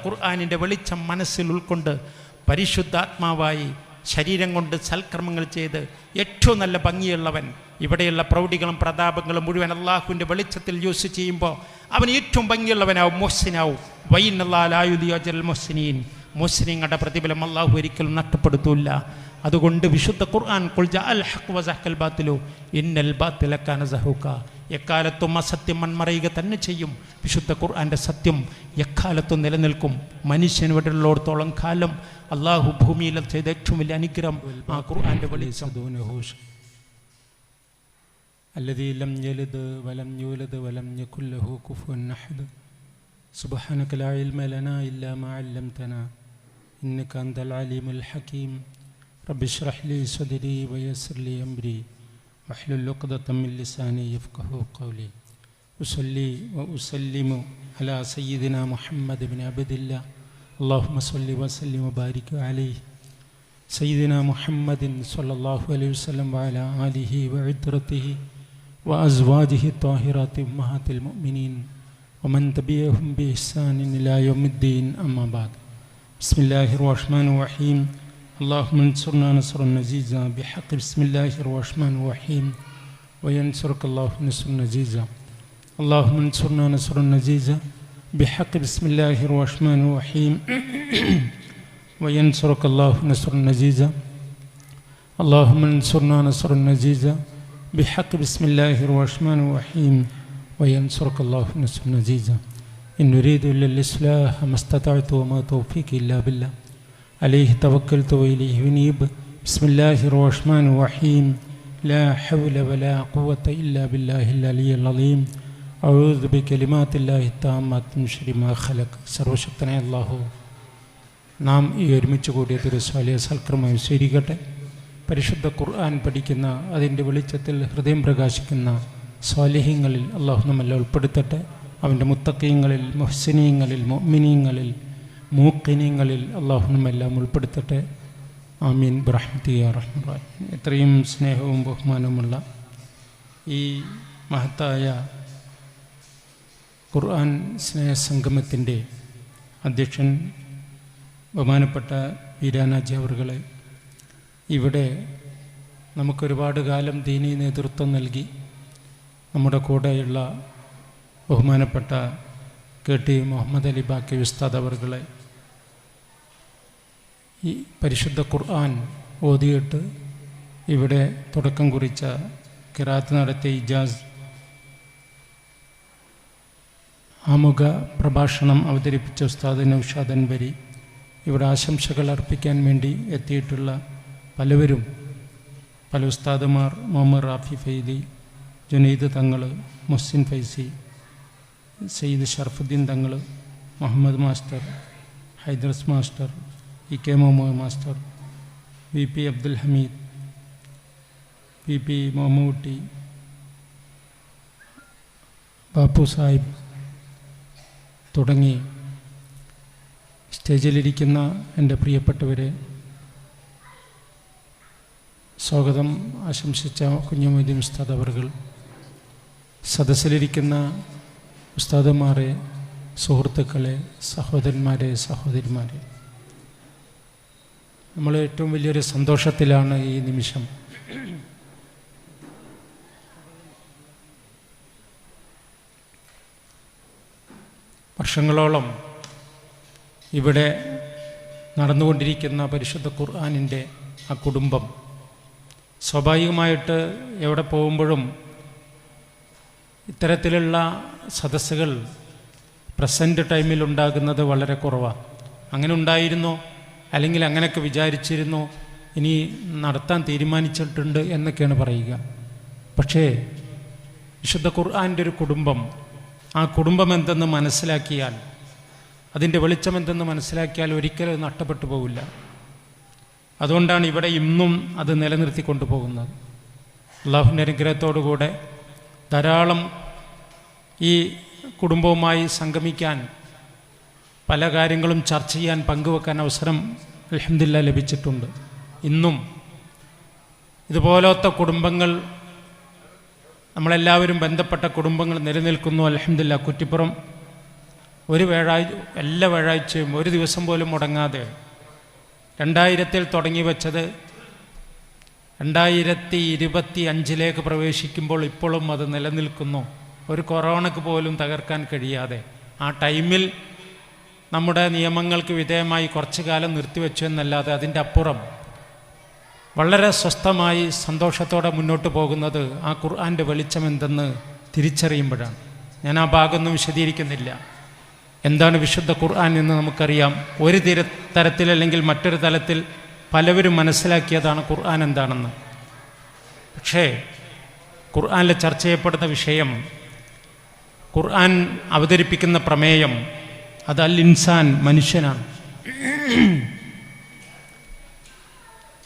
ഖുർആനിൻ്റെ വെളിച്ചം മനസ്സിൽ ഉൾക്കൊണ്ട് പരിശുദ്ധാത്മാവായി ശരീരം കൊണ്ട് സൽക്കർമ്മങ്ങൾ ചെയ്ത് ഏറ്റവും നല്ല ഭംഗിയുള്ളവൻ, ഇവിടെയുള്ള പ്രൗഢികളും പ്രതാപങ്ങളും മുഴുവൻ അള്ളാഹുവിൻ്റെ വെളിച്ചത്തിൽ യൂസ് ചെയ്യുമ്പോൾ അവൻ ഏറ്റവും ഭംഗിയുള്ളവനാവും, മുഹ്സിനാവും. വൈനല്ലായുദിയോജൽ മുഹ്സിനീൻ, മുഹ്സിനീങ്ങളുടെ പ്രതിഫലം അള്ളാഹു ഒരിക്കലും നഷ്ടപ്പെടുത്തൂല്ല. അതുകൊണ്ട് വിശുദ്ധ ഖുർആൻ ഖുൽ ജാഅൽ ഹഖ് വസഹഖൽ ബാത്തിലു ഇന്നൽ ബാത്തില കാന സഹൂക, എക്കാലത്തും അസത്യം മൺമറയുക തന്നെ ചെയ്യും. വിശുദ്ധ ഖുർആൻ്റെ സത്യം എക്കാലത്തും നിലനിൽക്കും. മനുഷ്യനിവിടെയുള്ളിടത്തോളം കാലം അള്ളാഹു ഭൂമിയിൽ ചെയ്ത ഏറ്റവും വലിയ അനുഗ്രഹം ആ ഖുർആൻ്റെ വെളിച്ചം. الذي لم يلد ولم يولد ولم يكن له كفوا أحد سبحانك لا علم لنا إلا ما علمتنا إنك أنت العليم الحكيم رب اشرح لي صدري ويسر لي أمري واحلل عقدة من لساني يفقهوا قولي أصلي وأسلم على سيدنا محمد بن عبد الله اللهم صل وسلم وبارك عليه سيدنا محمد صلى الله عليه وسلم وعلى آله وعترته وأزواجه الطاهرات أمهات المؤمنين ومن تبعهم بإحسان إلى يوم الدين أما بعد بسم الله الرحمن الرحيم اللهم انصرنا نصرا عزيزا بحق بسم الله الرحمن الرحيم وينصرك الله نصرا عزيزا اللهم انصرنا نصرا عزيزا بحق بسم الله الرحمن الرحيم وينصرك الله نصرا عزيزا اللهم انصرنا نصرا عزيزا بحق بسم الله الرحمن الرحيم وينصرك الله نصرا عزيزا إن نريد إلا الإصلاح ما استطعت وما توفيقي إلا بالله عليه توكلت وإليه أنيب بسم الله الرحمن الرحيم لا حول ولا قوة إلا بالله العلي العظيم أعوذ بكلمات الله التامات من شر ما خلق സർവശക്തനായ അല്ലാഹു നാം ഈ ഒരുമിച്ച് കൂടിയതൊരു സ്വാലിഹ സൽക്കർമ്മമായി സ്വീകരിക്കട്ടെ. പരിശുദ്ധ ഖുർആൻ പഠിക്കുന്ന, അതിൻ്റെ വെളിച്ചത്തിൽ ഹൃദയം പ്രകാശിക്കുന്ന സ്വാലിഹ്യങ്ങളിൽ അള്ളാഹു നമ്മെല്ലാം ഉൾപ്പെടുത്തട്ടെ. അവൻ്റെ മുത്തഖീങ്ങളിൽ, മുഹ്സിനീങ്ങളിൽ, മുഅ്മിനീങ്ങളിൽ, മൂഖിനീങ്ങളിൽ അള്ളാഹു നമ്മെല്ലാം ഉൾപ്പെടുത്തട്ടെ. ആമീൻ ബിറഹ്മതിക യാ റഹ്മാൻ റഹീം. എത്രയും സ്നേഹവും ബഹുമാനവുമുള്ള ഈ മഹത്തായ ഖുർആൻ സ്നേഹസംഗമത്തിൻ്റെ അധ്യക്ഷൻ ബഹുമാനപ്പെട്ട വീരാനാജി അവർകളെ, ഇവിടെ നമുക്കൊരുപാട് കാലം ദീനീ നേതൃത്വം നൽകി നമ്മുടെ കൂടെയുള്ള ബഹുമാനപ്പെട്ട KT മുഹമ്മദ് അലി ബാക്കി ഉസ്താദ് അവർകളെ, ഈ പരിശുദ്ധ ഖുർആൻ ഓതിയിട്ട് ഇവിടെ തുടക്കം കുറിച്ച, ഖിറാത്ത് നടത്തിയ ഇജാസ്, ആമുഖ പ്രഭാഷണം അവതരിപ്പിച്ച ഉസ്താദ് നൗഷാദ് അൻവരി, ഇവിടെ ആശംസകൾ അർപ്പിക്കാൻ വേണ്ടി എത്തിയിട്ടുള്ള പലവരും, പല ഉസ്താദുമാർ, മുഹമ്മദ് റാഫി ഫൈദി, ജുനൈദ് തങ്ങൾ, Muhsin Faizy, Sayyid Sharafuddin Thangal, Muhammad master, Haiders master, EK Muhammad master, VP Abdul Hameed, VP Mammootty, Bappu Sahib തുടങ്ങി സ്റ്റേജിലിരിക്കുന്ന എൻ്റെ പ്രിയപ്പെട്ടവരെ, സ്വാഗതം ആശംസിച്ച കുഞ്ഞുമൊയ്തീൻ ഉസ്താദ് അവർകൾ, സദസ്സിലിരിക്കുന്ന ഉസ്താദുമാരെ, സുഹൃത്തുക്കളെ, സഹോദരന്മാരെ, സഹോദരിമാരെ, നമ്മൾ ഏറ്റവും വലിയൊരു സന്തോഷത്തിലാണ് ഈ നിമിഷം. വർഷങ്ങളോളം ഇവിടെ നടന്നുകൊണ്ടിരിക്കുന്ന പരിശുദ്ധ ഖുർആനിൻ്റെ ആ കുടുംബം, സ്വാഭാവികമായിട്ട് എവിടെ പോകുമ്പോഴും ഇത്തരത്തിലുള്ള സദസ്സുകൾ പ്രസൻറ്റ് ടൈമിൽ ഉണ്ടാകുന്നത് വളരെ കുറവാണ്. അങ്ങനെ ഉണ്ടായിരുന്നോ, അല്ലെങ്കിൽ അങ്ങനെയൊക്കെ വിചാരിച്ചിരുന്നോ, ഇനി നടത്താൻ തീരുമാനിച്ചിട്ടുണ്ട് എന്നൊക്കെയാണ് പറയുക. പക്ഷേ വിശുദ്ധ ഖുർആൻ്റെ ഒരു കുടുംബം, ആ കുടുംബം എന്തെന്ന് മനസ്സിലാക്കിയാൽ, അതിൻ്റെ വെളിച്ചം എന്തെന്ന് മനസ്സിലാക്കിയാൽ ഒരിക്കലും നഷ്ടപ്പെട്ടു പോവില്ല. അതുകൊണ്ടാണ് ഇവിടെ ഇന്നും അത് നിലനിർത്തിക്കൊണ്ടു പോകുന്നത്. അള്ളാഹുവിൻ്റെ അനുഗ്രഹത്തോടുകൂടെ ധാരാളം ഈ കുടുംബവുമായി സംഗമിക്കാൻ, പല കാര്യങ്ങളും ചർച്ച ചെയ്യാൻ, പങ്കുവെക്കാൻ അവസരം അൽഹംദുലില്ലാഹ് ലഭിച്ചിട്ടുണ്ട്. ഇന്നും ഇതുപോലത്തെ കുടുംബങ്ങൾ, നമ്മളെല്ലാവരും ബന്ധപ്പെട്ട കുടുംബങ്ങൾ നിലനിൽക്കുന്നു. അൽഹംദുലില്ലാഹ് കുറ്റിപ്പുറം എല്ലാ വ്യാഴാഴ്ചയും ഒരു ദിവസം പോലും മുടങ്ങാതെ 2000 തുടങ്ങി വെച്ചത് 2025 പ്രവേശിക്കുമ്പോൾ ഇപ്പോഴും അത് നിലനിൽക്കുന്നു. ഒരു കൊറോണയ്ക്ക് പോലും തകർക്കാൻ കഴിയാതെ ആ ടൈമിൽ നമ്മുടെ നിയമങ്ങൾക്ക് വിധേയമായി കുറച്ചു കാലം നിർത്തിവെച്ചു എന്നല്ലാതെ അതിൻ്റെ അപ്പുറം വളരെ സ്വസ്ഥമായി സന്തോഷത്തോടെ മുന്നോട്ട് പോകുന്നത് ആ ഖുർആൻ്റെ വെളിച്ചം എന്തെന്ന് തിരിച്ചറിയുമ്പോഴാണ്. ഞാൻ ആ ഭാഗമൊന്നും വിശദീകരിക്കുന്നില്ല. എന്താണ് വിശുദ്ധ ഖുർആൻ എന്ന് നമുക്കറിയാം. ഒരു തരത്തിൽ അല്ലെങ്കിൽ മറ്റൊരു തലത്തിൽ പലവരും മനസ്സിലാക്കിയതാണ് ഖുർആൻ എന്താണെന്ന്. പക്ഷേ ഖുർആനിൽ ചർച്ച ചെയ്യപ്പെടുന്ന വിഷയം, ഖുർആൻ അവതരിപ്പിക്കുന്ന പ്രമേയം അത് അൽ ഇൻസാൻ, മനുഷ്യനാണ്.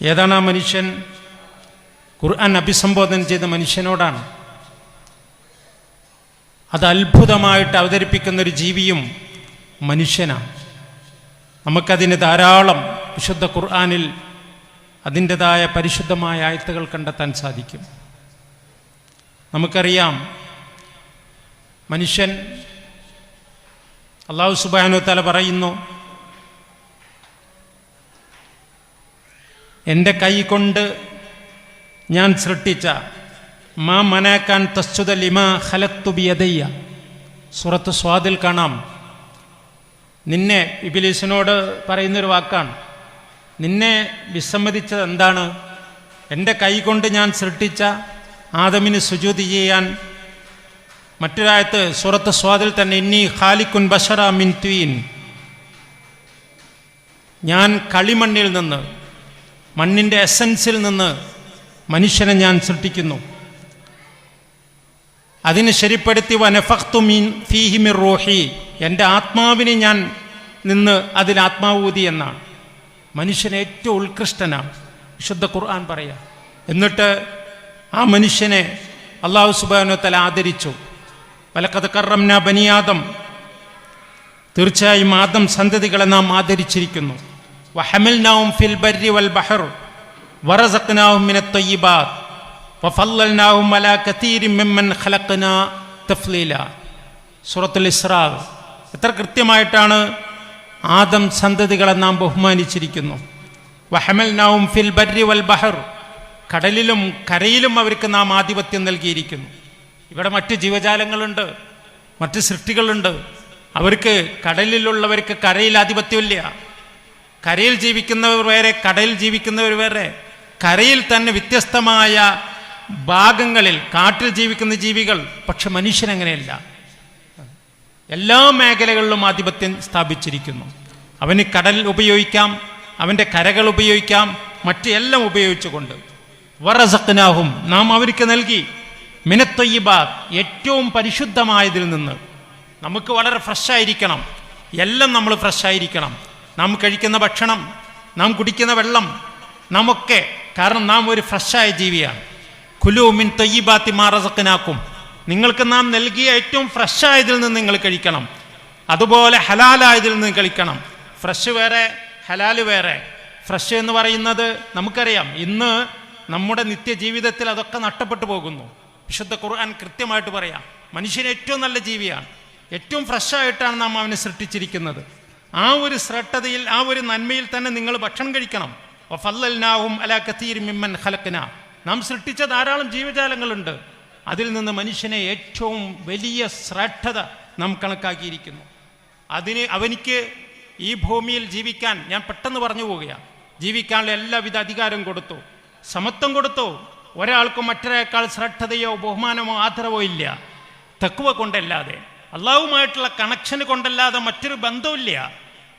ഏതാണ് ആ മനുഷ്യൻ? ഖുർആൻ അഭിസംബോധന ചെയ്ത മനുഷ്യനോടാണ്. അത് അത്ഭുതമായിട്ട് അവതരിപ്പിക്കുന്നൊരു ജീവിയും മനുഷ്യനാണ്. നമുക്കതിന് ധാരാളം വിശുദ്ധ ഖുർആനിൽ അതിൻ്റെതായ പരിശുദ്ധമായ ആയത്തുകൾ കണ്ടെത്താൻ സാധിക്കും. നമുക്കറിയാം, മനുഷ്യൻ അല്ലാഹു സുബ്ഹാനഹു വ തആല പറയുന്നു, എൻ്റെ കൈ കൊണ്ട് ഞാൻ സൃഷ്ടിച്ച മാ മനാക്കാൻ തസ്ജുദ ലിമാ ഖലഖ്തു ബിയദയ്യ. സൂറത്ത് സ്വാദിൽ കാണാം. നിന്നെ, ഇബ്ലീസിനോട് പറയുന്നൊരു വാക്കാണ്, നിന്നെ വിസമ്മതിച്ചത് എന്താണ്? എൻ്റെ കൈ കൊണ്ട് ഞാൻ സൃഷ്ടിച്ച ആദമിന് സുജൂദ് ചെയ്യാൻ. മറ്റൊരായത്ത് സൂറത്ത് സ്വാദിൽ തന്നെ, ഇന്നി ഖാലിഖുൻ ബശറ മിൻ ത്വീൻ, ഞാൻ കളിമണ്ണിൽ നിന്ന്, മണ്ണിൻ്റെ എസൻസിൽ നിന്ന് മനുഷ്യനെ ഞാൻ സൃഷ്ടിക്കുന്നു. അതിന് ശരിപ്പെടുത്തി വനഫഖ്തു ഫീഹി മിർ റൂഹി, എൻ്റെ ആത്മാവിനെ ഞാൻ നിന്ന് അതിൽ ആത്മാവൂതി എന്നാണ്. മനുഷ്യൻ ഏറ്റവും ഉത്കൃഷ്ടനാണ് വിശുദ്ധ ഖുർആൻ പറയാം. എന്നിട്ട് ആ മനുഷ്യനെ അല്ലാഹു സുബ്ഹാനഹു വ തആല ആദരിച്ചു. വലഖദ് കറംനാ ബനി ആദം, തീർച്ചയായും ആദം സന്തതികളെ നാം ആദരിച്ചിരിക്കുന്നു. വഹമൽനാഹും ഫിൽ ബർരി വൽ ബഹർ വറസഖ്നാഹും മിനത് ത്വയ്യിബാത്ത് വഫല്ലൽനാഹും അലാ കതീരിൻ മിമ്മൻ ഖലഖ്നാ തഫ്ലീല. സൂറത്തുൽ ഇസ്രാ. എത്ര കൃത്യമായിട്ടാണ് ആദം സന്തതികളെ നാം ബഹുമാനിച്ചിരിക്കുന്നു. വഹമൽനാഹും ഫിൽ ബർരി വൽ ബഹർ, കടലിലും കരയിലും അവർക്ക് നാം ആധിപത്യം നൽകിയിരിക്കുന്നു. ഇവിടെ മറ്റ് ജീവജാലങ്ങളുണ്ട്, മറ്റ് സൃഷ്ടികളുണ്ട്. അവർക്ക്, കടലിലുള്ളവർക്ക് കരയിൽ ആധിപത്യമില്ല. കരയിൽ ജീവിക്കുന്നവർ വേറെ, കടലിൽ ജീവിക്കുന്നവർ വേറെ. കരയിൽ തന്നെ വ്യത്യസ്തമായ ഭാഗങ്ങളിൽ കാട്ടിൽ ജീവിക്കുന്ന ജീവികൾ. പക്ഷെ മനുഷ്യനങ്ങനെയല്ല, എല്ലാ മേഖലകളിലും ആധിപത്യം സ്ഥാപിച്ചിരിക്കുന്നു. അവന് കടൽ ഉപയോഗിക്കാം, അവൻ്റെ കരകൾ ഉപയോഗിക്കാം, മറ്റ് എല്ലാം ഉപയോഗിച്ചുകൊണ്ട്. വറസഖ്നാഹും, നാം അവർക്ക് നൽകി, മിനത് ത്വയ്യിബാത്ത്, ഏറ്റവും പരിശുദ്ധമായതിൽ നിന്ന്. നമുക്ക് വളരെ ഫ്രഷായിരിക്കണം, എല്ലാം നമ്മൾ ഫ്രഷായിരിക്കണം. നാം കഴിക്കുന്ന ഭക്ഷണം, നാം കുടിക്കുന്ന വെള്ളം, നമുക്ക്, കാരണം നാം ഒരു ഫ്രഷായ ജീവിയാണ്. കുലൂ മിൻ ത്വയ്യിബാത്തി മാ റസഖ്നാക്കും, നിങ്ങൾക്ക് നാം നൽകിയ ഏറ്റവും ഫ്രഷായതിൽ നിന്ന് നിങ്ങൾ കഴിക്കണം. അതുപോലെ ഹലാലായതിൽ നിന്ന് കഴിക്കണം. ഫ്രഷ് വേറെ, ഹലാല് വേറെ. ഫ്രഷ് എന്ന് പറയുന്നത് നമുക്കറിയാം, ഇന്ന് നമ്മുടെ നിത്യജീവിതത്തിൽ അതൊക്കെ നഷ്ടപ്പെട്ടു പോകുന്നു. വിശുദ്ധ ഖുർആൻ കൃത്യമായിട്ട് പറയാം, മനുഷ്യൻ ഏറ്റവും നല്ല ജീവിയാണ്, ഏറ്റവും ഫ്രഷായിട്ടാണ് നാം അവനെ സൃഷ്ടിച്ചിരിക്കുന്നത്. ആ ഒരു ശ്രദ്ധയിൽ, ആ ഒരു നന്മയിൽ തന്നെ നിങ്ങൾ ഭക്ഷണം കഴിക്കണം. വഫല്ലൽനാഹും അലാ കതീരിൻ മിമ്മൻ ഖലഖ്നാ, നാം സൃഷ്ടിച്ച ധാരാളം ജീവജാലങ്ങളുണ്ട്, അതിൽ നിന്ന് മനുഷ്യനെ ഏറ്റവും വലിയ ശ്രദ്ധത നാം കണക്കാക്കിയിരിക്കുന്നു. അവനിക്ക് ഈ ഭൂമിയിൽ ജീവിക്കാൻ, ഞാൻ പെട്ടെന്ന് പറഞ്ഞു പോവുകയാണ്, ജീവിക്കാനുള്ള എല്ലാവിധ അധികാരം കൊടുത്തു, സമത്വം കൊടുത്തു. ഒരാൾക്കും മറ്റൊരാളേക്കാൾ ശ്രദ്ധതയോ ബഹുമാനമോ ആദരവോ ഇല്ല. തഖ്വ കൊണ്ടല്ലാതെ, അള്ളാഹുമായിട്ടുള്ള കണക്ഷന് കൊണ്ടല്ലാതെ മറ്റൊരു ബന്ധമില്ല.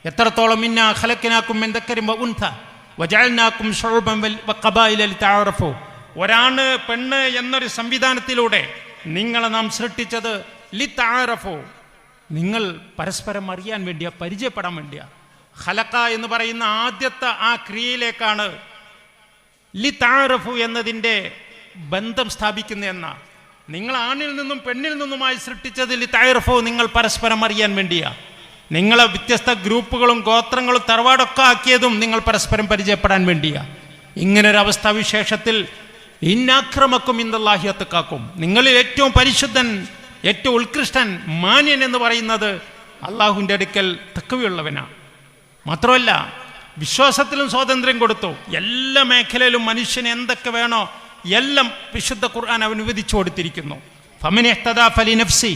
എത്രത്തോളം ഇന്നാ ഖലഖ്നാകും മിൻ ദക്കരിൻ വ ഉൻഥ വജഅൽനാകും ശുഉബൻ വ ഖബായില ലിതഅറഫു, ഒരാണ് പെണ്ണ് എന്നൊരു സംവിധാനത്തിലൂടെ നിങ്ങളെ നാം സൃഷ്ടിച്ചത് ലിതഅറഫു, നിങ്ങൾ പരസ്പരം അറിയാൻ വേണ്ടിയാ, പരിചയപ്പെടാൻ വേണ്ടിയാ. ഖലഖ എന്ന് പറയുന്ന ആദ്യത്തെ ആ ക്രിയയിലേക്കാണ് ലിതഅറഫു എന്നതിൻ്റെ ബന്ധം സ്ഥാപിക്കുന്നതെന്ന. നിങ്ങൾ ആണിൽ നിന്നും പെണ്ണിൽ നിന്നുമായി സൃഷ്ടിച്ചത് ലിതഅറഫു, നിങ്ങൾ പരസ്പരം അറിയാൻ വേണ്ടിയാ. നിങ്ങളെ വ്യത്യസ്ത ഗ്രൂപ്പുകളും ഗോത്രങ്ങളും തറവാടൊക്കെ ആക്കിയതും നിങ്ങൾ പരസ്പരം പരിചയപ്പെടാൻ വേണ്ടിയാ. ഇങ്ങനൊരവസ്ഥാവിശേഷത്തിൽ ഇന്നക്രമക്കും ഇൻദല്ലാഹി അത്ഖാക്കും, നിങ്ങളിൽ ഏറ്റവും പരിശുദ്ധൻ, ഏറ്റവും ഉത്കൃഷ്ടൻ, മാന്യൻ എന്ന് പറയുന്നത് അള്ളാഹുവിൻ്റെ അടുക്കൽ തഖ്വയുള്ളവനാണ്. മാത്രമല്ല വിശ്വാസത്തിലും സ്വാതന്ത്ര്യം കൊടുത്തു. എല്ലാ മേഖലയിലും മനുഷ്യന് എന്തൊക്കെ വേണോ എല്ലാം വിശുദ്ധ ഖുർആൻ അവൻ വിവരിച്ചു കൊടുത്തിരിക്കുന്നു. ഫമനി ഇഹ്തദാ ഫലി നഫ്സി,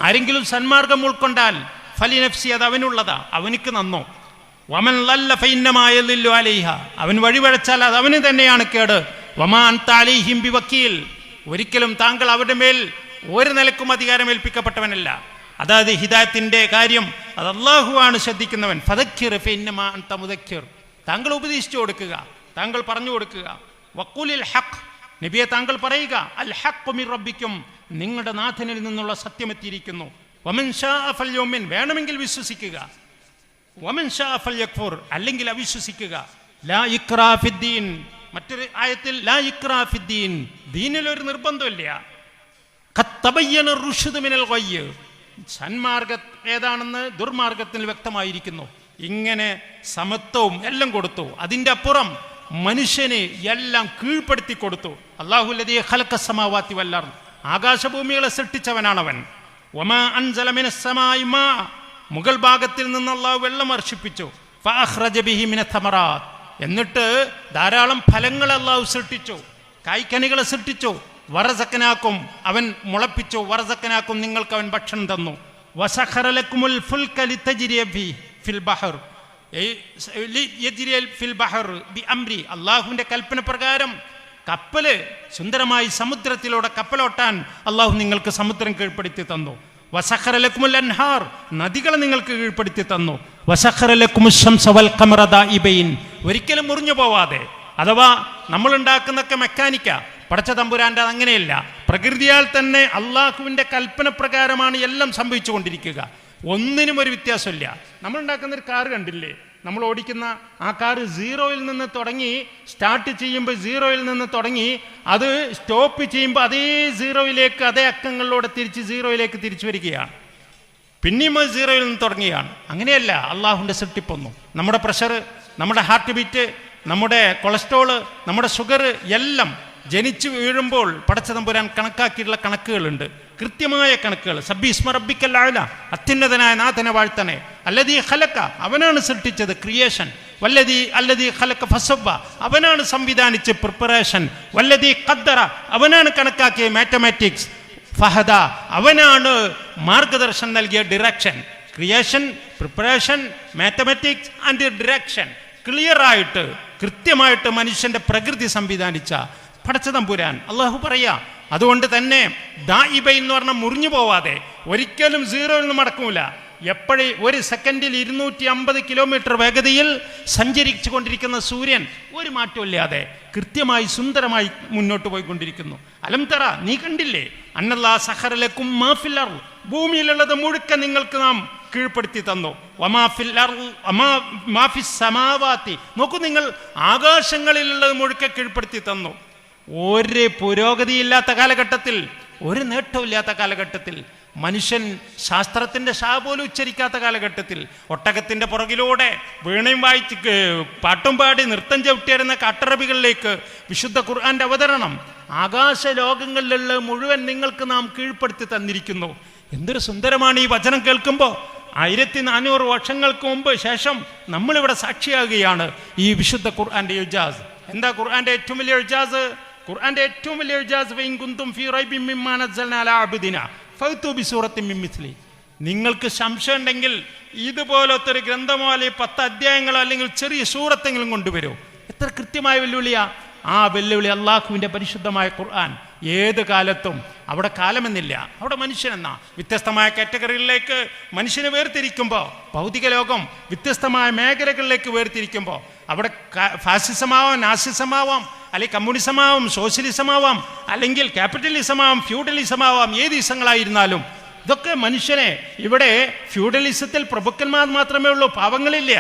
ആരെങ്കിലും സന്മാർഗം ഉൾക്കൊണ്ടാൽ ഫലി നഫ്സി, അത് അവനുള്ളതാ, അവനിക്ക് നന്നോ. വമൻ ലല്ല ഫഇന്നമാ യളില്ലു അലൈഹ, അവൻ വഴിവഴച്ചാൽ അത് അവന് തന്നെയാണ് കേട്. വമാ അൻത അലൈഹിം ബിവക്കീൽ, ഒരിക്കലും താങ്കൾ അവരുടെ മേൽ ഒരു നിലക്കും അധികാരം ഏൽപ്പിക്കപ്പെട്ടവനല്ല. അതായത് ഹിദായത്തിൻ്റെ കാര്യം അത് അള്ളാഹുവാണ് ശ്രദ്ധിക്കുന്നവൻ. ഫദക്കിർ ഫഇന്നമാ അൻത മുദക്കിർ, താങ്കൾ ഉപദേശിച്ചു കൊടുക്കുക, താങ്കൾ പറഞ്ഞു കൊടുക്കുക. വഖുലിൽ ഹഖ്, നബിയെ താങ്കൾ പറയുക, അൽ ഹഖ് മിർ റബ്ബിക്കും, നിങ്ങളുടെ നാഥനിൽ നിന്നുള്ള സത്യം എത്തിയിരിക്കുന്നു. വമൻ ശാഅ ഫൽയുമിൻ, വേണമെങ്കിൽ വിശ്വസിക്കുക. വമൻ ശാഅ ഫൽയക്ഫുർ, അല്ലെങ്കിൽ അവിശ്വസിക്കുക. ലാ ഇക്റാ ഫിദ്ദീൻ, മറ്റൊരു ആയത്തിൽ ലാ ഇക്റാ ഫിദ്ദീൻ, ദീനിൽ ഒരു നിർബന്ധമില്ല. ഖദ് തബയ്യന റുശ്ദു മിനൽ ഗയ്യ്, സന്മാർഗം ഏതാണെന്ന് ദുർമാർഗത്തിൽ വ്യക്തമായിരിക്കുന്നു. ഇങ്ങനെ സമത്വവും എല്ലാം കൊടുത്തു. അതിൻ്റെ അപ്പുറം മനുഷ്യനെ എല്ലാം കീഴ്പ്പെടുത്തി കൊടുത്തു. അല്ലാഹുല്ലദീ ഖലഖ സമാവാതി വൽ അർദ്, ആകാശഭൂമികളെ സൃഷ്ടിച്ചവനാണവൻ. വമാ അൻസല മിനസ് സമാഇ മാ, മുകൾ ഭാഗത്തിൽ നിന്ന് അല്ലാഹു വെള്ളം വർഷിപ്പിച്ചു. ഫഅഖ്റജ ബിഹി മിനത് തമറാത്ത്, എന്നിട്ട് ധാരാളം ഫലങ്ങൾ അല്ലാഹു സൃഷ്ടിച്ചു, കായ്ക്കനികളെ സൃഷ്ടിച്ചു. വറസക്കനാക്കും, അവൻ മുളപ്പിച്ചു. വറസക്കനാക്കും, നിങ്ങൾക്ക് അവൻ ഭക്ഷണം തന്നു. വസഖറ ലക്കുമുൽ ഫുൽക ലിതജ്രിയ ഫിൽ ബഹർ, ഫിൽ ബഹർ ബി അംരി, അള്ളാഹുവിൻ്റെ കൽപ്പന പ്രകാരം കപ്പല് സുന്ദരമായി സമുദ്രത്തിലൂടെ കപ്പലോട്ടാൻ അള്ളാഹു നിങ്ങൾക്ക് സമുദ്രം കീഴ്പ്പെടുത്തി തന്നു. വസഖറ ലക്കുമുൽ അൻഹാർ, നദികളെ നിങ്ങൾക്ക് കീഴ്പ്പെടുത്തി തന്നു. വസഖറ ലക്കുമുശ് ശംസ വൽ ഖമറ ദാഇബൈൻ, ഒരിക്കലും മുറിഞ്ഞു പോവാതെ. അഥവാ നമ്മൾ ഉണ്ടാക്കുന്നൊക്കെ മെക്കാനിക്ക, പടച്ച തമ്പുരാൻ്റെ അങ്ങനെയല്ല. പ്രകൃതിയാൽ തന്നെ അള്ളാഹുവിൻ്റെ കൽപ്പന പ്രകാരമാണ് എല്ലാം സംഭവിച്ചു കൊണ്ടിരിക്കുക. ഒന്നിനും ഒരു വ്യത്യാസമില്ല. നമ്മൾ ഉണ്ടാക്കുന്നൊരു കാറ് കണ്ടില്ലേ, നമ്മൾ ഓടിക്കുന്ന ആ കാറ് സീറോയിൽ നിന്ന് തുടങ്ങി, സ്റ്റാർട്ട് ചെയ്യുമ്പോൾ സീറോയിൽ നിന്ന് തുടങ്ങി, അത് സ്റ്റോപ്പ് ചെയ്യുമ്പോൾ അതേ സീറോയിലേക്ക്, അതേ അക്കങ്ങളിലൂടെ തിരിച്ച് സീറോയിലേക്ക് തിരിച്ചു വരികയാണ്. പിന്നെയും അത് സീറോയിൽ നിന്ന് തുടങ്ങിയാണ്. അങ്ങനെയല്ല അള്ളാഹുവിൻ്റെ സൃഷ്ടിപ്പൊന്നും. നമ്മുടെ പ്രഷർ, നമ്മുടെ ഹാർട്ട് ബീറ്റ്, നമ്മുടെ കൊളസ്ട്രോള്, നമ്മുടെ ഷുഗർ എല്ലാം ജനിച്ചു വീഴുമ്പോൾ പടച്ച തമ്പുരാൻ കണക്കാക്കിയിട്ടുള്ള കണക്കുകളുണ്ട്, കൃത്യമായ കണക്കുകൾ. സബ്ബിസ്മ റബ്ബിക്കൽ അഅ്ല, അത്യുന്നതനായ നാഥനെ വാഴ്ത്തണേ. അല്ലദീ ഖലഖ, അവനാണ് സൃഷ്ടിച്ചത്, ക്രിയേഷൻ. അല്ലദീ ഖലഖ ഫസവ്വ, അവനാണ് സംവിധാനിച്ച് പ്രിപ്പറേഷൻ. വല്ലദീ ഖദ്ദറ, അവനാണ് കണക്കാക്കിയ മാത്തമാറ്റിക്സ്. ഫഹദ, അവനാണ് മാർഗദർശനം നൽകിയ direction. Creation, preparation, mathematics and direction. ക്ലിയറായിട്ട് കൃത്യമായിട്ട് മനുഷ്യൻ്റെ പ്രകൃതി സംവിധാനിച്ച പടച്ച തമ്പുരാൻ അള്ളാഹു പറയാ. അതുകൊണ്ട് തന്നെ ദാഇബൈൻ എന്ന് പറഞ്ഞാൽ മുറിഞ്ഞു പോവാതെ, ഒരിക്കലും സീറോയിൽ നിന്ന് മടക്കൂല. എപ്പോഴും ഒരു സെക്കൻഡിൽ 250 കിലോമീറ്റർ വേഗതയിൽ സഞ്ചരിച്ചു കൊണ്ടിരിക്കുന്ന സൂര്യൻ ഒരു മാറ്റമില്ലാതെ കൃത്യമായി സുന്ദരമായി മുന്നോട്ട് പോയിക്കൊണ്ടിരിക്കുന്നു. അലം തറ, നീ കണ്ടില്ലേ, അന്നല്ലാഹ സഖറ ലക്കും മാ ഫിൽ അർദ്, ഭൂമിയിലുള്ളത് മുഴുക്കെ നിങ്ങൾക്ക് നാം കീഴ്പ്പെടുത്തി തന്നു. വമാ ഫിസ് സമാവാതി, നോക്കൂ നിങ്ങൾ, ആകാശങ്ങളിലുള്ളത് മുഴുക്കെ കീഴ്പ്പെടുത്തി തന്നു. ഒരു പുരോഗതിയില്ലാത്ത കാലഘട്ടത്തിൽ, ഒരു നേട്ടമില്ലാത്ത കാലഘട്ടത്തിൽ, മനുഷ്യൻ ശാസ്ത്രത്തിൻ്റെ ഷാ പോലും ഉച്ചരിക്കാത്ത കാലഘട്ടത്തിൽ, ഒട്ടകത്തിൻ്റെ പുറകിലൂടെ വീണയും വായിച്ച് പാട്ടും പാടി നൃത്തം ചവിട്ടിയിരുന്ന കാട്ടറബികളിലേക്ക് വിശുദ്ധ ഖുർആൻ്റെ അവതരണം, ആകാശ ലോകങ്ങളിലുള്ള മുഴുവൻ നിങ്ങൾക്ക് നാം കീഴ്പ്പെടുത്തി തന്നിരിക്കുന്നു. എന്തൊരു സുന്ദരമാണ് ഈ വചനം കേൾക്കുമ്പോൾ. 1400 വർഷങ്ങൾക്ക് മുമ്പ് ശേഷം നമ്മളിവിടെ സാക്ഷിയാകുകയാണ് ഈ വിശുദ്ധ ഖുർആൻ്റെ ഇജാസ്. എന്താ ഖുർആൻ്റെ ഏറ്റവും വലിയ ഇജാസ്? ഖുർആൻ്റെ ഏറ്റവും വലിയ ഇജാസ്, വഇൻ കുന്തും ഫീ റൈബിൻ മിമ്മാ നസ്സൽനാ അലാ അബ്ദിനാ ഫഅ്തു ബിസൂറത്തിൻ മിൻ മിസ്ലി, നിങ്ങൾക്ക് സംശയം ഉണ്ടെങ്കിൽ ഇതുപോലത്തെ ഒരു ഗ്രന്ഥമോ അല്ലെങ്കിൽ 10 അധ്യായങ്ങളോ അല്ലെങ്കിൽ ചെറിയ സൂറത്തെങ്കിലും കൊണ്ടുവരൂ. എത്ര കൃത്യമായ വെല്ലുവിളിയാ! ആ വെല്ലുവിളി അള്ളാഹുവിൻ്റെ പരിശുദ്ധമായ ഖുർആൻ ഏത് കാലത്തും, അവിടെ കാലമെന്നില്ല, അവിടെ മനുഷ്യനെന്ന വ്യത്യസ്തമായ കാറ്റഗറികളിലേക്ക് മനുഷ്യനെ വേർതിരിക്കുമ്പോൾ, ഭൗതിക ലോകം വ്യത്യസ്തമായ മേഖലകളിലേക്ക് വേർതിരിക്കുമ്പോൾ, അവിടെ ഫാസിസമാവാം, നാസിസമാവാം, അല്ലെങ്കിൽ കമ്മ്യൂണിസമാവാം, സോഷ്യലിസമാവാം, അല്ലെങ്കിൽ ക്യാപിറ്റലിസമാവാം, ഫ്യൂഡലിസമാവാം, ഏത് ഇസങ്ങളായിരുന്നാലും ഇതൊക്കെ മനുഷ്യനെ, ഇവിടെ ഫ്യൂഡലിസത്തിൽ പ്രഭുക്കന്മാർ മാത്രമേ ഉള്ളൂ, പാവങ്ങളില്ല.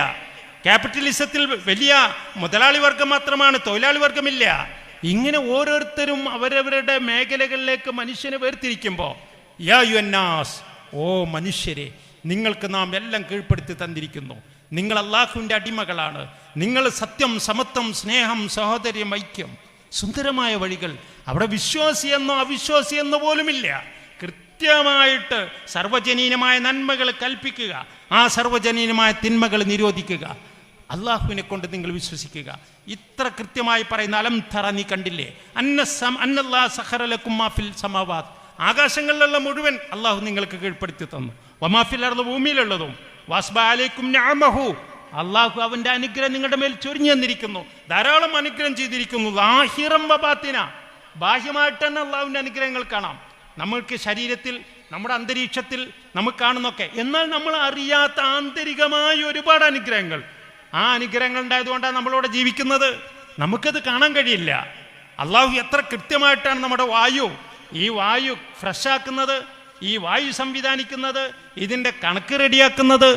ക്യാപിറ്റലിസത്തിൽ വലിയ മുതലാളി വർഗം മാത്രമാണ്, തൊഴിലാളി വർഗമില്ല. ഇങ്ങനെ ഓരോരുത്തരും അവരവരുടെ മേഖലകളിലേക്ക് മനുഷ്യനെ വേർതിരിക്കുമ്പോൾ, യാ യുന്നാസ്, ഓ മനുഷ്യരെ, നിങ്ങൾക്ക് നാം എല്ലാം കീഴ്പ്പെടുത്തി തന്നിരിക്കുന്നു. നിങ്ങൾ അള്ളാഹുവിൻ്റെ അടിമകളാണ്. നിങ്ങൾ സത്യം, സമത്വം, സ്നേഹം, സഹോദര്യം, ഐക്യം, സുന്ദരമായ വഴികൾ. അവിടെ വിശ്വാസിയെന്നോ അവിശ്വാസിയെന്നോ പോലുമില്ല. കൃത്യമായിട്ട് സർവ്വജനീനമായ നന്മകൾ കൽപ്പിക്കുക, ആ സർവ്വജനീനമായ തിന്മകൾ നിരോധിക്കുക. അള്ളാഹുവിനെ കൊണ്ട് നിങ്ങൾ വിശ്വസിക്കുക. ഇത്ര കൃത്യമായി പറയുന്ന അലം തറ, നീ കണ്ടില്ലേ, അന്നല്ലാഹു സഖറ ലക്കും മാ ഫിൽ സമാവാത്ത്, ആകാശങ്ങളിലുള്ള മുഴുവൻ അള്ളാഹു നിങ്ങൾക്ക് കീഴ്പ്പെടുത്തി തന്നു, വമാ ഫിൽ അർദ്, ഭൂമിയിലുള്ളതും, വസ്ബ അലൈക്കും നിഅമഹു, അള്ളാഹു അവന്റെ അനുഗ്രഹം നിങ്ങളുടെ മേൽ ചൊരിഞ്ഞു തന്നിരിക്കുന്നു, ധാരാളം അനുഗ്രഹം ചെയ്തിരിക്കുന്നു. ലാഹിറം വബാത്തിന, ബാഹ്യമായിട്ട് തന്നെ അള്ളാഹുവിന്റെ അനുഗ്രഹങ്ങൾ കാണാം. നമ്മൾക്ക് ശരീരത്തിൽ, നമ്മുടെ അന്തരീക്ഷത്തിൽ നമുക്ക് കാണുന്നൊക്കെ, എന്നാൽ നമ്മൾ അറിയാത്ത ആന്തരികമായ ഒരുപാട് അനുഗ്രഹങ്ങൾ, ആ അനുഗ്രഹങ്ങൾ ഉണ്ടായതുകൊണ്ടാണ് നമ്മളിവിടെ ജീവിക്കുന്നത്. നമുക്കത് കാണാൻ കഴിയില്ല. അള്ളാഹു എത്ര കൃത്യമായിട്ടാണ് നമ്മുടെ വായു, ഈ വായു ഫ്രഷാക്കുന്നത്, ഈ വായു സംവിധാനിക്കുന്നത്, ഇതിൻ്റെ കണക്ക് റെഡിയാക്കുന്നത്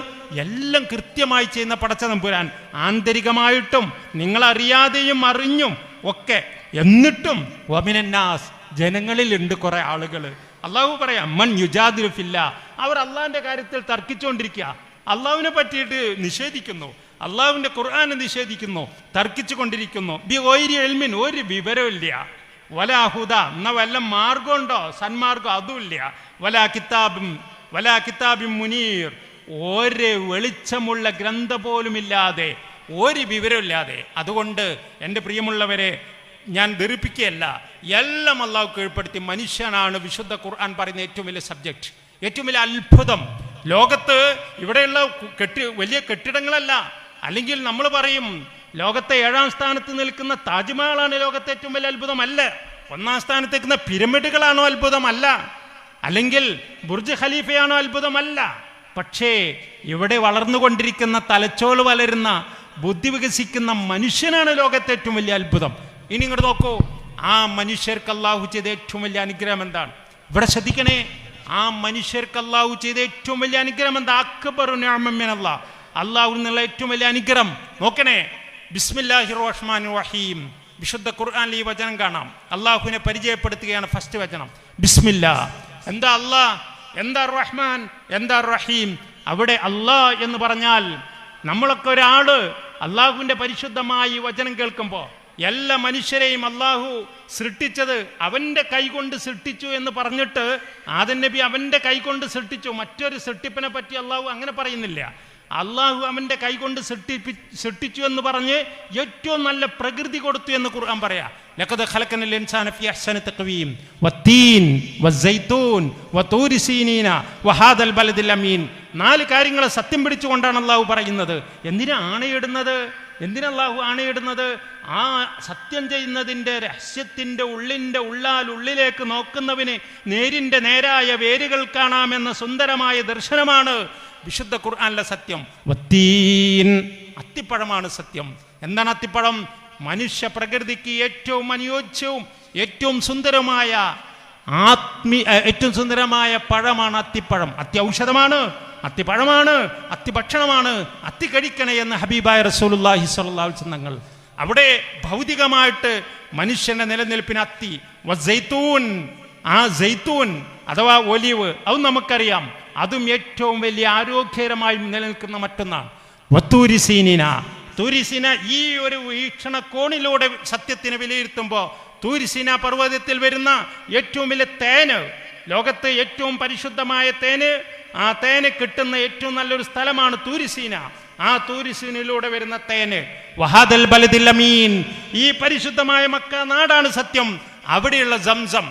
എല്ലാം കൃത്യമായി ചെയ്യുന്ന പടച്ച തമ്പുരാൻ, ആന്തരികമായിട്ടും നിങ്ങളറിയാതെയും അറിഞ്ഞും ഒക്കെ. എന്നിട്ടും വമിനന്നാസ്, ജനങ്ങളിലുണ്ട് കുറെ ആളുകൾ. അള്ളാഹു പറയാം, മൻ യുജാദിലു ഫില്ലാ, അവർ അള്ളാഹിന്റെ കാര്യത്തിൽ തർക്കിച്ചുകൊണ്ടിരിക്കുക, അള്ളാഹുവിനെ പറ്റിയിട്ട് നിഷേധിക്കുന്നു, അള്ളാഹുവിന്റെ ഖുർആനെ നിഷേധിക്കുന്നു, തർക്കിച്ചു കൊണ്ടിരിക്കുന്നു. ബി ഗൈരി ഇൽമിൻ, ഒരു വിവരമില്ല. വലാ ഹുദ, എന്ന വല്ല മാർഗമുണ്ടോ, സന്മാർഗം, അതുമില്ല. വലാ കിതാബിൻ മുനീർ, ഒരു വെളിച്ചമുള്ള ഗ്രന്ഥം പോലുമില്ലാതെ, ഒരു വിവരമില്ലാതെ. അതുകൊണ്ട് എൻ്റെ പ്രിയമുള്ളവരെ, ഞാൻ ധരിപ്പിക്കുകയല്ല, എല്ലാം അള്ളാഹു കീഴ്പ്പെടുത്തി. മനുഷ്യനാണ് വിശുദ്ധ ഖുർആൻ പറയുന്ന ഏറ്റവും വലിയ സബ്ജക്റ്റ്, ഏറ്റവും വലിയ അത്ഭുതം. ലോകത്ത് ഇവിടെയുള്ള വലിയ കെട്ടിടങ്ങളല്ല, അല്ലെങ്കിൽ നമ്മൾ പറയും ലോകത്തെ 7ാം സ്ഥാനത്ത് നിൽക്കുന്ന താജ്മഹലാണ് ലോകത്തെ ഏറ്റവും വലിയ അത്ഭുതം, അല്ല. 1ാം സ്ഥാനത്ത് നിൽക്കുന്ന പിരമിഡുകളാണോ അത്ഭുതമല്ല, അല്ലെങ്കിൽ ബുർജ് ഖലീഫയാണോ അത്ഭുതമല്ല. പക്ഷേ ഇവിടെ വളർന്നുകൊണ്ടിരിക്കുന്ന, തലച്ചോറ് വളരുന്ന, ബുദ്ധി വികസിക്കുന്ന മനുഷ്യനാണ് ലോകത്തെ ഏറ്റവും വലിയ അത്ഭുതം. ഇനി ഇങ്ങോട്ട് നോക്കൂ, ആ മനുഷ്യർക്ക് അല്ലാഹു ചെയ്ത ഏറ്റവും വലിയ അനുഗ്രഹം എന്താണ്? ഇവിടെ ശ്രദ്ധിക്കണേ, ആ മനുഷ്യർക്ക് അല്ലാഹു ചെയ്ത ഏറ്റവും വലിയ അനുഗ്രഹം എന്താ? അക്ബറു നിഅമ മിനല്ലാഹ്, അല്ലാഹുവിൽ നിന്നുള്ള ഏറ്റവും വലിയ അനുഗ്രഹം. നോക്കണേ, ബിസ്മില്ലാഹിർ റഹ്മാനിർ റഹീം, വിശുദ്ധ ഖുർആനിൽ ഈ വചനം കാണാം. അള്ളാഹുവിനെ പരിചയപ്പെടുത്തുകയാണ് ഫസ്റ്റ് വചനം, ബിസ്മില്ലാ. എന്താ അല്ലാഹ്, എന്താ റഹ്മാൻ, എന്താ റഹീം? അവിടെ അല്ലാഹ് എന്ന് പറഞ്ഞാൽ, നമ്മളൊക്കെ ഒരാള് അള്ളാഹുവിന്റെ പരിശുദ്ധമായ ഈ വചനം കേൾക്കുമ്പോൾ, എല്ലാ മനുഷ്യരെയും അള്ളാഹു സൃഷ്ടിച്ചത് അവന്റെ കൈകൊണ്ട് സൃഷ്ടിച്ചു എന്ന് പറഞ്ഞിട്ട്, ആദം നബി അവന്റെ കൈകൊണ്ട് സൃഷ്ടിച്ചു, മറ്റൊരു സൃഷ്ടിപ്പിനെ പറ്റി അള്ളാഹു അങ്ങനെ പറയുന്നില്ല. അള്ളാഹു അവന്റെ കൈകൊണ്ട് സൃഷ്ടിച്ചു എന്ന് പറഞ്ഞ് ഏറ്റവും നല്ല പ്രകൃതി കൊടുത്തു എന്ന് ഖുർആൻ പറയാ. ലഖദ് ഖലഖനൽ ഇൻസാന ഫീ അഹ്സനി തഖ്വീം വത്തീൻ വസ്സൈതൂൻ വതൂരി സീനീന വഹാദൽ ബലദിൽ അമീൻ. 4 കാര്യങ്ങളെ സത്യം പിടിച്ചുകൊണ്ടാണ് അള്ളാഹു പറയുന്നത്. എന്തിനാ ആണയിടുന്നത്? എന്തിനല്ലാഹു ആണയിടുന്നത്? ആ സത്യം ചെയ്യുന്നതിൻ്റെ രഹസ്യത്തിൻ്റെ ഉള്ളിലേക്ക് നോക്കുന്നവന് നേരിൻ്റെ നേരായ വേരുകൾ കാണാമെന്ന സുന്ദരമായ ദർശനമാണ് വിശുദ്ധ ഖുർആനിലെ സത്യം. വത്തീൻ, അത്തിപ്പഴമാണ് സത്യം. എന്താണ് അത്തിപ്പഴം? മനുഷ്യ പ്രകൃതിക്ക് ഏറ്റവും അനുയോജ്യവും ഏറ്റവും സുന്ദരമായ ഏറ്റവും സുന്ദരമായ പഴമാണ് അത്തിപ്പഴം. അത്യൗഷധമാണ്, അത്തിപ്പഴമാണ്, അത്തിഭക്ഷണമാണ്, അത്തി കഴിക്കണേ എന്ന് ഹബീബായ റസൂലുള്ളാഹി സ്വല്ലല്ലാഹു അലൈഹി വസല്ലം തങ്ങൾ. അവിടെ ഭൗതികമായിട്ട് മനുഷ്യന്റെ നിലനിൽപ്പിന് അത്തി. വസൈതൂൻ, ആ സൈത്തൂൻ അഥവാ ഒലിവ്, അത് നമുക്കറിയാം, അതും ഏറ്റവും വലിയ ആരോഗ്യകരമായി നിലനിൽക്കുന്ന മറ്റൊന്നാണ്. വത്തൂരി സീനിന, തൂരിസീന, ഈ ഒരു വീക്ഷണകോണിലൂടെ സത്യത്തിനെ വിലയിരുത്തുമ്പോൾ തൂരിസീന പർവ്വതത്തിൽ വരുന്ന ഏറ്റവും വലിയ തേന്, ലോകത്ത് ഏറ്റവും പരിശുദ്ധമായ തേന്, ആ തേന് കിട്ടുന്ന ഏറ്റവും നല്ലൊരു സ്ഥലമാണ് തൂരിസീന. ആ തൂരിസീനിലൂടെ വരുന്ന തേന്. വഹാദൽ ബലദിൽ അമീൻ, ഈ പരിശുദ്ധമായ മക്ക നാടാണ് സത്യം. അവിടെയുള്ള സംസം.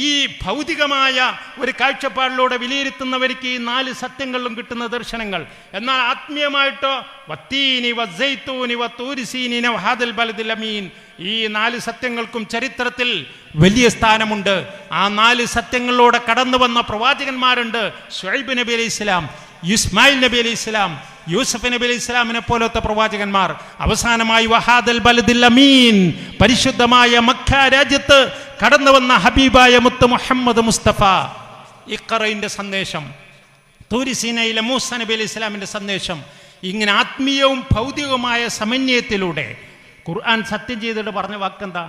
ഈ ഭൗതികമായ ഒരു കാഴ്ചപ്പാടിലൂടെ വിലയിരുത്തുന്നവർക്ക് ഈ 4 സത്യങ്ങളിലും കിട്ടുന്ന ദർശനങ്ങൾ. എന്നാൽ ആത്മീയമായിട്ടോ വത്തീനി വസ്സൈത്തൂനി വത്തൂരിസീനി വഹാദൽ ബലദിൽ അമീൻ, ഈ 4 സത്യങ്ങൾക്കും ചരിത്രത്തിൽ വലിയ സ്ഥാനമുണ്ട്. ആ 4 സത്യങ്ങളിലൂടെ കടന്നു വന്ന പ്രവാചകന്മാരുണ്ട്. ശുഐബ് നബി അലൈഹി ഇസ്ലാം, ഇസ്മായിൽ നബി അലൈഹി ഇസ്ലാം, യൂസഫ് നബി അലൈഹി ഇസ്ലാമിനെ പോലത്തെ പ്രവാചകന്മാർ. അവസാനമായി വഹാദൽ ബലദിൽ അമീൻ, പരിശുദ്ധമായ മക്ക രാജ്യത്ത് കടന്നു വന്ന ഹബീബായ മുത്ത് മുഹമ്മദ് മുസ്തഫ. ഇഖ്റയിന്റെ സന്ദേശം, തൂരിസീനയിലെ മൂസ നബി അലൈഹി ഇസ്ലാമിന്റെ സന്ദേശം, ഇങ്ങനെ ആത്മീയവും ഭൗതികവുമായ സമന്വയത്തിലൂടെ ഖുർആൻ സത്യം ചെയ്തിട്ട് പറഞ്ഞ വാക്കെന്താ?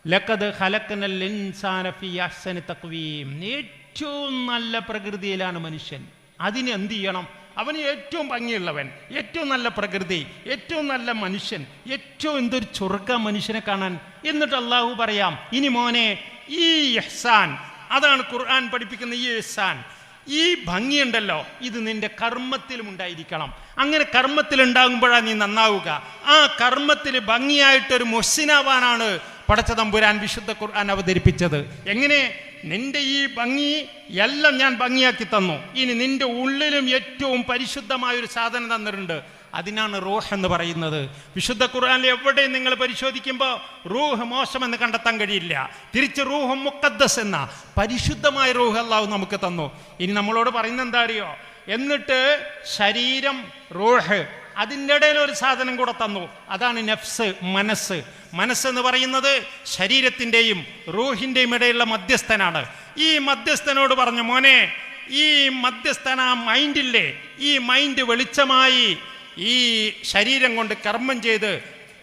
ലഖദ് ഖലഖനൽ ഇൻസാന ഫീ അഹ്സനി തഖ്വീം. ഏറ്റവും നല്ല പ്രകൃതിയിലാണ് മനുഷ്യൻ. അതിന് എന്ത് ചെയ്യണം? അവന് ഏറ്റവും ഭംഗിയുള്ളവൻ, ഏറ്റവും നല്ല പ്രകൃതി, ഏറ്റവും നല്ല മനുഷ്യൻ, ഏറ്റവും എന്തൊരു ചുരുക്ക മനുഷ്യനെ കാണാൻ. എന്നിട്ട് അള്ളാഹു പറയാം, ഇനി മോനെ, ഈ ഇഹ്സാൻ, അതാണ് ഖുർആൻ പഠിപ്പിക്കുന്ന ഈ ഇഹ്സാൻ. ഈ ഭംഗിയുണ്ടല്ലോ, ഇത് നിന്റെ കർമ്മത്തിലും ഉണ്ടായിരിക്കണം. അങ്ങനെ കർമ്മത്തിലുണ്ടാകുമ്പോഴാണ് നീ നന്നാവുക. ആ കർമ്മത്തിൽ ഭംഗിയായിട്ടൊരു മുഹ്സിനാവാനാണ് പടച്ച തമ്പുരാൻ വിശുദ്ധ ഖുർആൻ അവതരിപ്പിച്ചത്. എങ്ങനെ? നിന്റെ ഈ ഭംഗി എല്ലാം ഞാൻ ഭംഗിയാക്കി തന്നു, ഇനി നിന്റെ ഉള്ളിലും ഏറ്റവും പരിശുദ്ധമായൊരു സാധനം തന്നിട്ടുണ്ട്. അതിനാണ് റൂഹ് എന്ന് പറയുന്നത്. വിശുദ്ധ ഖുർആനിൽ എവിടെയും നിങ്ങൾ പരിശോധിക്കുമ്പോൾ റൂഹ് മോശമെന്ന് കണ്ടെത്താൻ കഴിയില്ല. തിരിച്ച് റൂഹ് മുഖദ്ദസ് എന്ന പരിശുദ്ധമായ റൂഹ് അല്ലാഹു നമുക്ക് തന്നു. ഇനി നമ്മളോട് പറയുന്നത് എന്താ അറിയോ? എന്നിട്ട് ശരീരം, റൂഹ്, അതിൻ്റെ ഇടയിൽ ഒരു സാധനം കൂടെ തന്നു. അതാണ് നഫ്സ്, മനസ്സ്. മനസ്സെന്ന് പറയുന്നത് ശരീരത്തിൻ്റെയും റൂഹിൻ്റെയും ഇടയിലുള്ള മധ്യസ്ഥനാണ്. ഈ മധ്യസ്ഥനോട് പറഞ്ഞു, മോനെ, ഈ മധ്യസ്ഥന മൈൻഡില്ലേ, ഈ മൈൻഡ് വെളിച്ചമായി ഈ ശരീരം കൊണ്ട് കർമ്മം ചെയ്ത്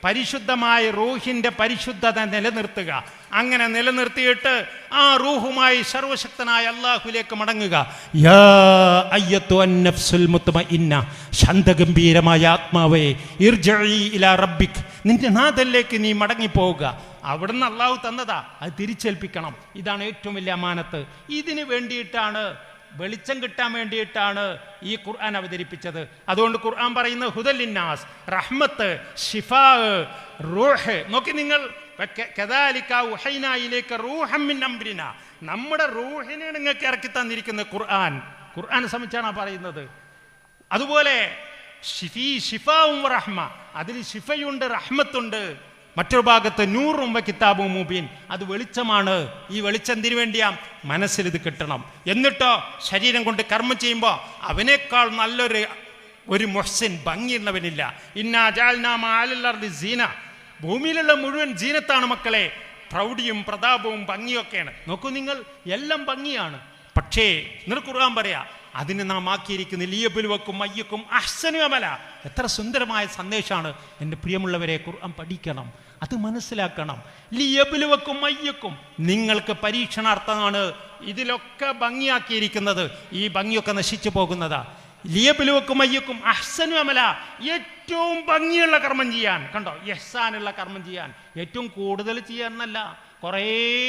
പരിശുദ്ധമായ റൂഹിൻ്റെ പരിശുദ്ധത നിലനിർത്തുക. അങ്ങനെ നിലനിർത്തിയിട്ട് ആ റൂഹുമായി സർവശക്തനായ അല്ലാഹുവിലേക്ക് മടങ്ങുക. യാ അയ്യത്തുൻ നഫ്സുൽ മുത്മഇന്ന, ശാന്തഗംഭീരമായ ആത്മാവേ, ഇർജിഇ ഇലാ റബ്ബിക്, നിന്റെ നാഥനിലേക്ക് നീ മടങ്ങിപ്പോവുക. അവിടുന്ന് അല്ലാഹു തന്നതാ, അത് തിരിച്ചേൽപ്പിക്കണം. ഇതാണ് ഏറ്റവും വലിയ അമാനത്ത്. ഇതിന് വേണ്ടിയിട്ടാണ്, വെളിച്ചം കിട്ടാൻ വേണ്ടിയിട്ടാണ് ഈ ഖുർആൻ അവതരിപ്പിച്ചത്. അതുകൊണ്ട് ഖുർആൻ പറയുന്നത് ഹുദൽ ലിന്നാസ്, റഹ്മത്ത്, ഷിഫാ, റൂഹ്. നോക്കി നിങ്ങൾ, കദാലിക ഉഹൈനാ ഇലൈക റൂഹൻ മിൻ അംരിനാ, നമ്മുടെ റൂഹിനെ നിങ്ങൾക്ക് ഇറക്കി തന്നിരിക്കുന്ന ഖുർആൻ. ഖുർആനെ സംബന്ധിച്ചാണ് പറയുന്നത്. അതുപോലെ ഷിഫാവും റഹ്മ, അതിൽ ഷിഫയുണ്ട്, റഹ്മത്തുണ്ട്. മറ്റൊരു ഭാഗത്ത് നൂറും കിതാബും മുബീൻ, അത് വെളിച്ചമാണ്. ഈ വെളിച്ചം എന്തിനു വേണ്ടിയാ? മനസ്സിൽ ഇത് കിട്ടണം. എന്നിട്ടോ ശരീരം കൊണ്ട് കർമ്മം ചെയ്യുമ്പോൾ അവനേക്കാൾ നല്ലൊരു മുഹ്സിൻ, ഭംഗിയുള്ളവനില്ല. ഇന്നാ ജഅൽനാ മഅൽ അർദി സീന, ഭൂമിയിലുള്ള മുഴുവൻ ജീനത്താണ് മക്കളെ, പ്രൗഢിയും പ്രതാപവും ഭംഗിയൊക്കെയാണ്. നോക്കൂ നിങ്ങൾ, എല്ലാം ഭംഗിയാണ്. പക്ഷേ ഖുർആൻ പറയാ, അതിന് നാം ആക്കിയിരിക്കുന്ന ലിയബ്ലുവക്കും അയ്യക്കും അഹ്സനു അമല. എത്ര സുന്ദരമായ സന്ദേശമാണ്. എൻ്റെ പ്രിയമുള്ളവരെ, ഖുർആൻ പഠിക്കണം, അത് മനസ്സിലാക്കണം. ലിയബ്ലുവക്കും അയ്യക്കും, നിങ്ങൾക്ക് പരീക്ഷണാർത്ഥമാണ് ഇതിലൊക്കെ ഭംഗിയാക്കിയിരിക്കുന്നത്. ഈ ഭംഗിയൊക്കെ നശിച്ചു പോകുന്നതാ. ലിയബ്ലുവക്കും അയ്യക്കും അഹ്സനു അമല, ഏറ്റവും ഭംഗിയുള്ള കർമ്മം ചെയ്യാൻ. കണ്ടോ, ഇഹ്സാനുള്ള കർമ്മം ചെയ്യാൻ. ഏറ്റവും കൂടുതൽ ചെയ്യാന്നല്ല, കുറേ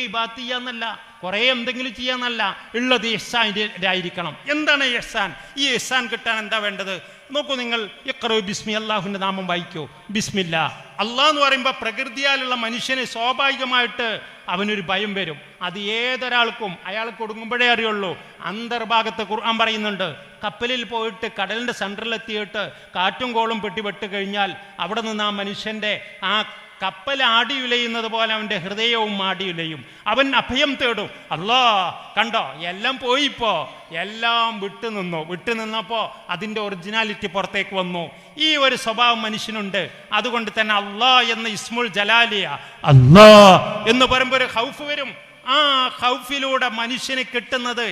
ഇബാദത്ത് ചെയ്യാന്നല്ല, കുറേ എന്തെങ്കിലും ചെയ്യാന്നല്ല, ഉള്ളത് ഇഹ്സാനായിരിക്കണം. എന്താണ് ഇഹ്സാൻ? ഈ ഇഹ്സാൻ കിട്ടാൻ എന്താ വേണ്ടത്? നോക്കൂ നിങ്ങൾ, ഇഖ്റഉ ബിസ്മി, അല്ലാഹുവിൻ്റെ നാമം വായിക്കൂ. ബിസ്മില്ലാ. അള്ളാഹ് എന്ന് പറയുമ്പോൾ പ്രകൃതിയാലുള്ള മനുഷ്യന് സ്വാഭാവികമായിട്ട് അവനൊരു ഭയം വരും. അത് ഏതൊരാൾക്കും അയാൾ കൊടുങ്ങുമ്പോഴേ അറിയുള്ളൂ. അന്തർഭാഗത്ത് ഖുർആൻ പറയുന്നുണ്ട്, കപ്പലിൽ പോയിട്ട് കടലിൻ്റെ സെൻറ്ററിലെത്തിയിട്ട് കാറ്റും കോളും പെട്ടി കഴിഞ്ഞാൽ അവിടെ നിന്ന് ആ മനുഷ്യൻ്റെ ആ കപ്പൽ ആടിയുലയുന്നത് പോലെ അവൻ്റെ ഹൃദയവും ആടിയുലയും. അവൻ അഭയം തേടും. അല്ലാ, കണ്ടോ, എല്ലാം പോയിപ്പോ, എല്ലാം വിട്ടുനിന്നപ്പോൾ അതിൻ്റെ ഒറിജിനാലിറ്റി പുറത്തേക്ക് വന്നു. ഈ ഒരു സ്വഭാവം മനുഷ്യനുണ്ട്. അതുകൊണ്ട് തന്നെ അല്ലാ എന്ന ഇസ്മുൽ ജലാലിയ, അല്ലാ എന്ന് പറയുമ്പോൾ ഒരു ഹൗഫ് വരും. ആ ഹൗഫിലൂടെ മനുഷ്യന് കിട്ടുന്നത്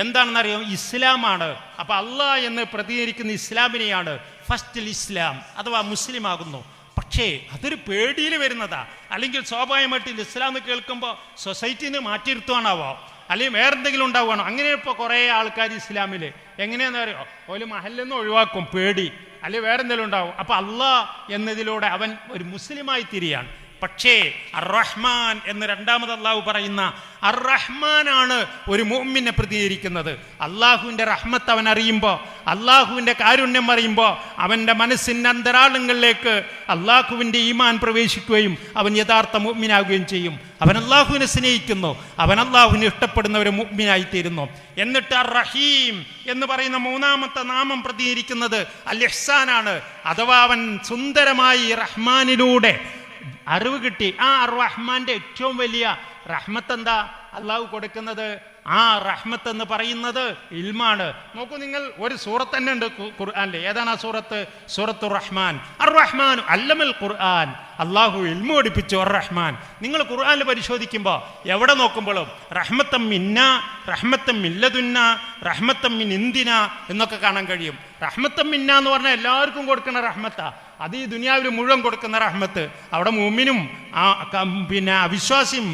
എന്താണെന്നറിയാം? ഇസ്ലാമാണ്. അപ്പൊ അല്ലാ എന്ന് പ്രതികരിക്കുന്ന ഇസ്ലാമിനെയാണ്. ഫസ്റ്റിൽ ഇസ്ലാം അഥവാ മുസ്ലിം ആകുന്നു. പക്ഷേ അതൊരു പേടിയിൽ വരുന്നതാ. അല്ലെങ്കിൽ സ്വാഭാവികമായിട്ട് ഇസ്ലാം എന്ന് കേൾക്കുമ്പോൾ സൊസൈറ്റിന്ന് മാറ്റിയിരുത്തുവാണാവോ, അല്ലെങ്കിൽ വേറെന്തെങ്കിലും ഉണ്ടാവുകയാണോ? അങ്ങനെ ഇപ്പോൾ കുറേ ആൾക്കാർ ഇസ്ലാമിൽ എങ്ങനെയാണെന്ന് അറിയോ, ഒരു മഹല്ലെന്ന് ഒഴിവാക്കും, പേടി, അല്ലെങ്കിൽ വേറെന്തെങ്കിലും ഉണ്ടാവും. അപ്പം അല്ലാഹ് എന്നതിലൂടെ അവൻ ഒരു മുസ്ലിമായി തിരിയാണ്. പക്ഷേ അർ-റഹ്മാൻ എന്ന് രണ്ടാമത് അള്ളാഹു പറയുന്ന അർ-റഹ്മാനാണ് ഒരു മുഅ്മിനെ പ്രതികരിക്കുന്നത്. അള്ളാഹുവിൻ്റെ റഹ്മത്ത് അവൻ അറിയുമ്പോൾ, അള്ളാഹുവിൻ്റെ കാരുണ്യം അറിയുമ്പോൾ അവൻ്റെ മനസ്സിൻ്റെ അന്തരാളങ്ങളിലേക്ക് അള്ളാഹുവിൻ്റെ ഈമാൻ പ്രവേശിക്കുകയും അവൻ യഥാർത്ഥ മുഅ്മിനാവുകയും ചെയ്യും. അവൻ അള്ളാഹുവിനെ സ്നേഹിക്കുന്നു, അവൻ അള്ളാഹുവിനെ ഇഷ്ടപ്പെടുന്ന ഒരു മുഅ്മിനായിത്തീരുന്നു. എന്നിട്ട് അർ-റഹീം എന്ന് പറയുന്ന മൂന്നാമത്തെ നാമം പ്രതികരിക്കുന്നത് അൽ-ഇഹ്സാനാണ്. അഥവാ അവൻ സുന്ദരമായി റഹ്മാനിലൂടെ അറിവ് കിട്ടി. ആ റഹ്മാന്റെ ഏറ്റവും വലിയ റഹ്മത്ത് എന്താ അള്ളാഹു കൊടുക്കുന്നത്? ആ റഹ്മത്ത് എന്ന് പറയുന്നത് ഇൽമാണ്. നോക്കൂ നിങ്ങൾ, ഒരു സൂറത്ത് തന്നെ ഉണ്ട് ഖുർആനിൽ. ഏതാണ് ആ സൂറത്ത്? സൂറത്തുർ റഹ്മാൻ. അർ-റഹ്മാൻ അല്ലമൽ ഖുർആൻ. അള്ളാഹു ഇൽമു പഠിപ്പിച്ചു അർ-റഹ്മാൻ. നിങ്ങൾ ഖുർആനിൽ പരിശോധിക്കുമ്പോൾ എവിടെ നോക്കുമ്പോഴും റഹ്മത്തം മിന്ന, റഹ്മത്തം മില്ലതുന്ന, റഹ്മത്തം മിൻ ഇന്ദിന എന്നൊക്കെ കാണാൻ കഴിയും. റഹ്മത്തം മിന്ന എന്ന് പറഞ്ഞാൽ എല്ലാവർക്കും കൊടുക്കുന്ന റഹ്മത്താ. അത് ഈ ദുനിയാവിൽ മുഴുവൻ കൊടുക്കുന്ന റഹ്മത്ത്. അവിടെ മുഅ്മിനും പിന്നെ വിശ്വാസിയും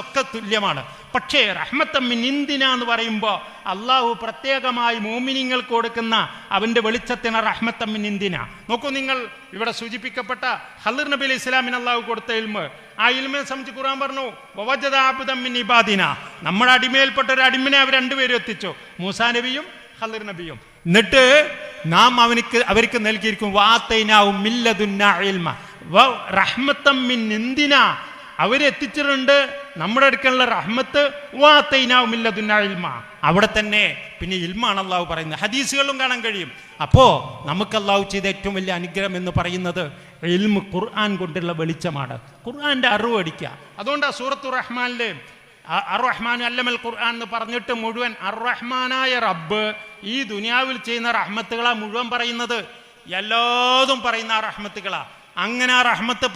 ഒക്കെ തുല്യമാണ്. പക്ഷേ റഹ്മത്തൻ മിൻ ഇന്ദിനാ എന്ന് പറയുമ്പോൾ അള്ളാഹു പ്രത്യേകമായി മോമിനിങ്ങൾക്ക് കൊടുക്കുന്ന അവൻ്റെ വെളിച്ചത്തിന് റഹ്മത്തൻ മിൻ ഇന്ദിനാ. നോക്കൂ നിങ്ങൾ, ഇവിടെ സൂചിപ്പിക്കപ്പെട്ട ഖളിർ നബി അലൈഹി ഇസ്ലാമിന് അള്ളാഹു കൊടുത്ത ഇൽമ്, ആ ഇൽമിനെ സംബന്ധിച്ച് ഖുർആൻ പറഞ്ഞു വവജദ അബ്ദൻ മിൻ ഇബാദിനാ, നമ്മുടെ അടിമയിൽപ്പെട്ട ഒരു അടിമനെ അവർ രണ്ടുപേരും എത്തിച്ചു, മൂസാ നബിയും ഖളിർ നബിയും. എന്നിട്ട് നാം അവർക്ക് നൽകിയിരിക്കും വാതൈനാഹും മിൻ ലദുന്നാ ഇൽമ റഹ്മത്തൻ മിൻ ഇന്ദിനാ, അവരെത്തിച്ചിട്ടുണ്ട് നമ്മുടെ അടുക്കലുള്ള റഹ്മത്ത്. വാതൈനാഹും മിൻ ലദുന്നാ ഇൽമ, അവിടെ തന്നെ പിന്നെ ഇൽമാണ് അള്ളാഹു പറയുന്നത്. ഹദീസുകളിലും കാണാൻ കഴിയും. അപ്പോൾ നമുക്ക് അള്ളാഹു ചെയ്ത ഏറ്റവും വലിയ അനുഗ്രഹം എന്ന് പറയുന്നത് ഇൽമ്, ഖുർആൻ കൊണ്ടുള്ള വെളിച്ചമാണ്, ഖുർആൻ്റെ അറിവ് അടിക്കുക. അതുകൊണ്ടാണ് സൂറത്തുർ റഹ്മാനിലെ അർ-റഹ്മാൻ അല്ലമൽ ഖുർആൻ എന്ന് പറഞ്ഞിട്ട് മുഴുവൻ അർ-റഹ്മാനായ റബ്ബ് ഈ ദുനിയാവിൽ ചെയ്യുന്ന റഹ്മത്തുകളാ മുഴുവൻ പറയുന്നത്, എല്ലാതും പറയുന്ന ആ റഹ്മത്തുകളാ. അങ്ങനെ ആ റഹ്മത്ത്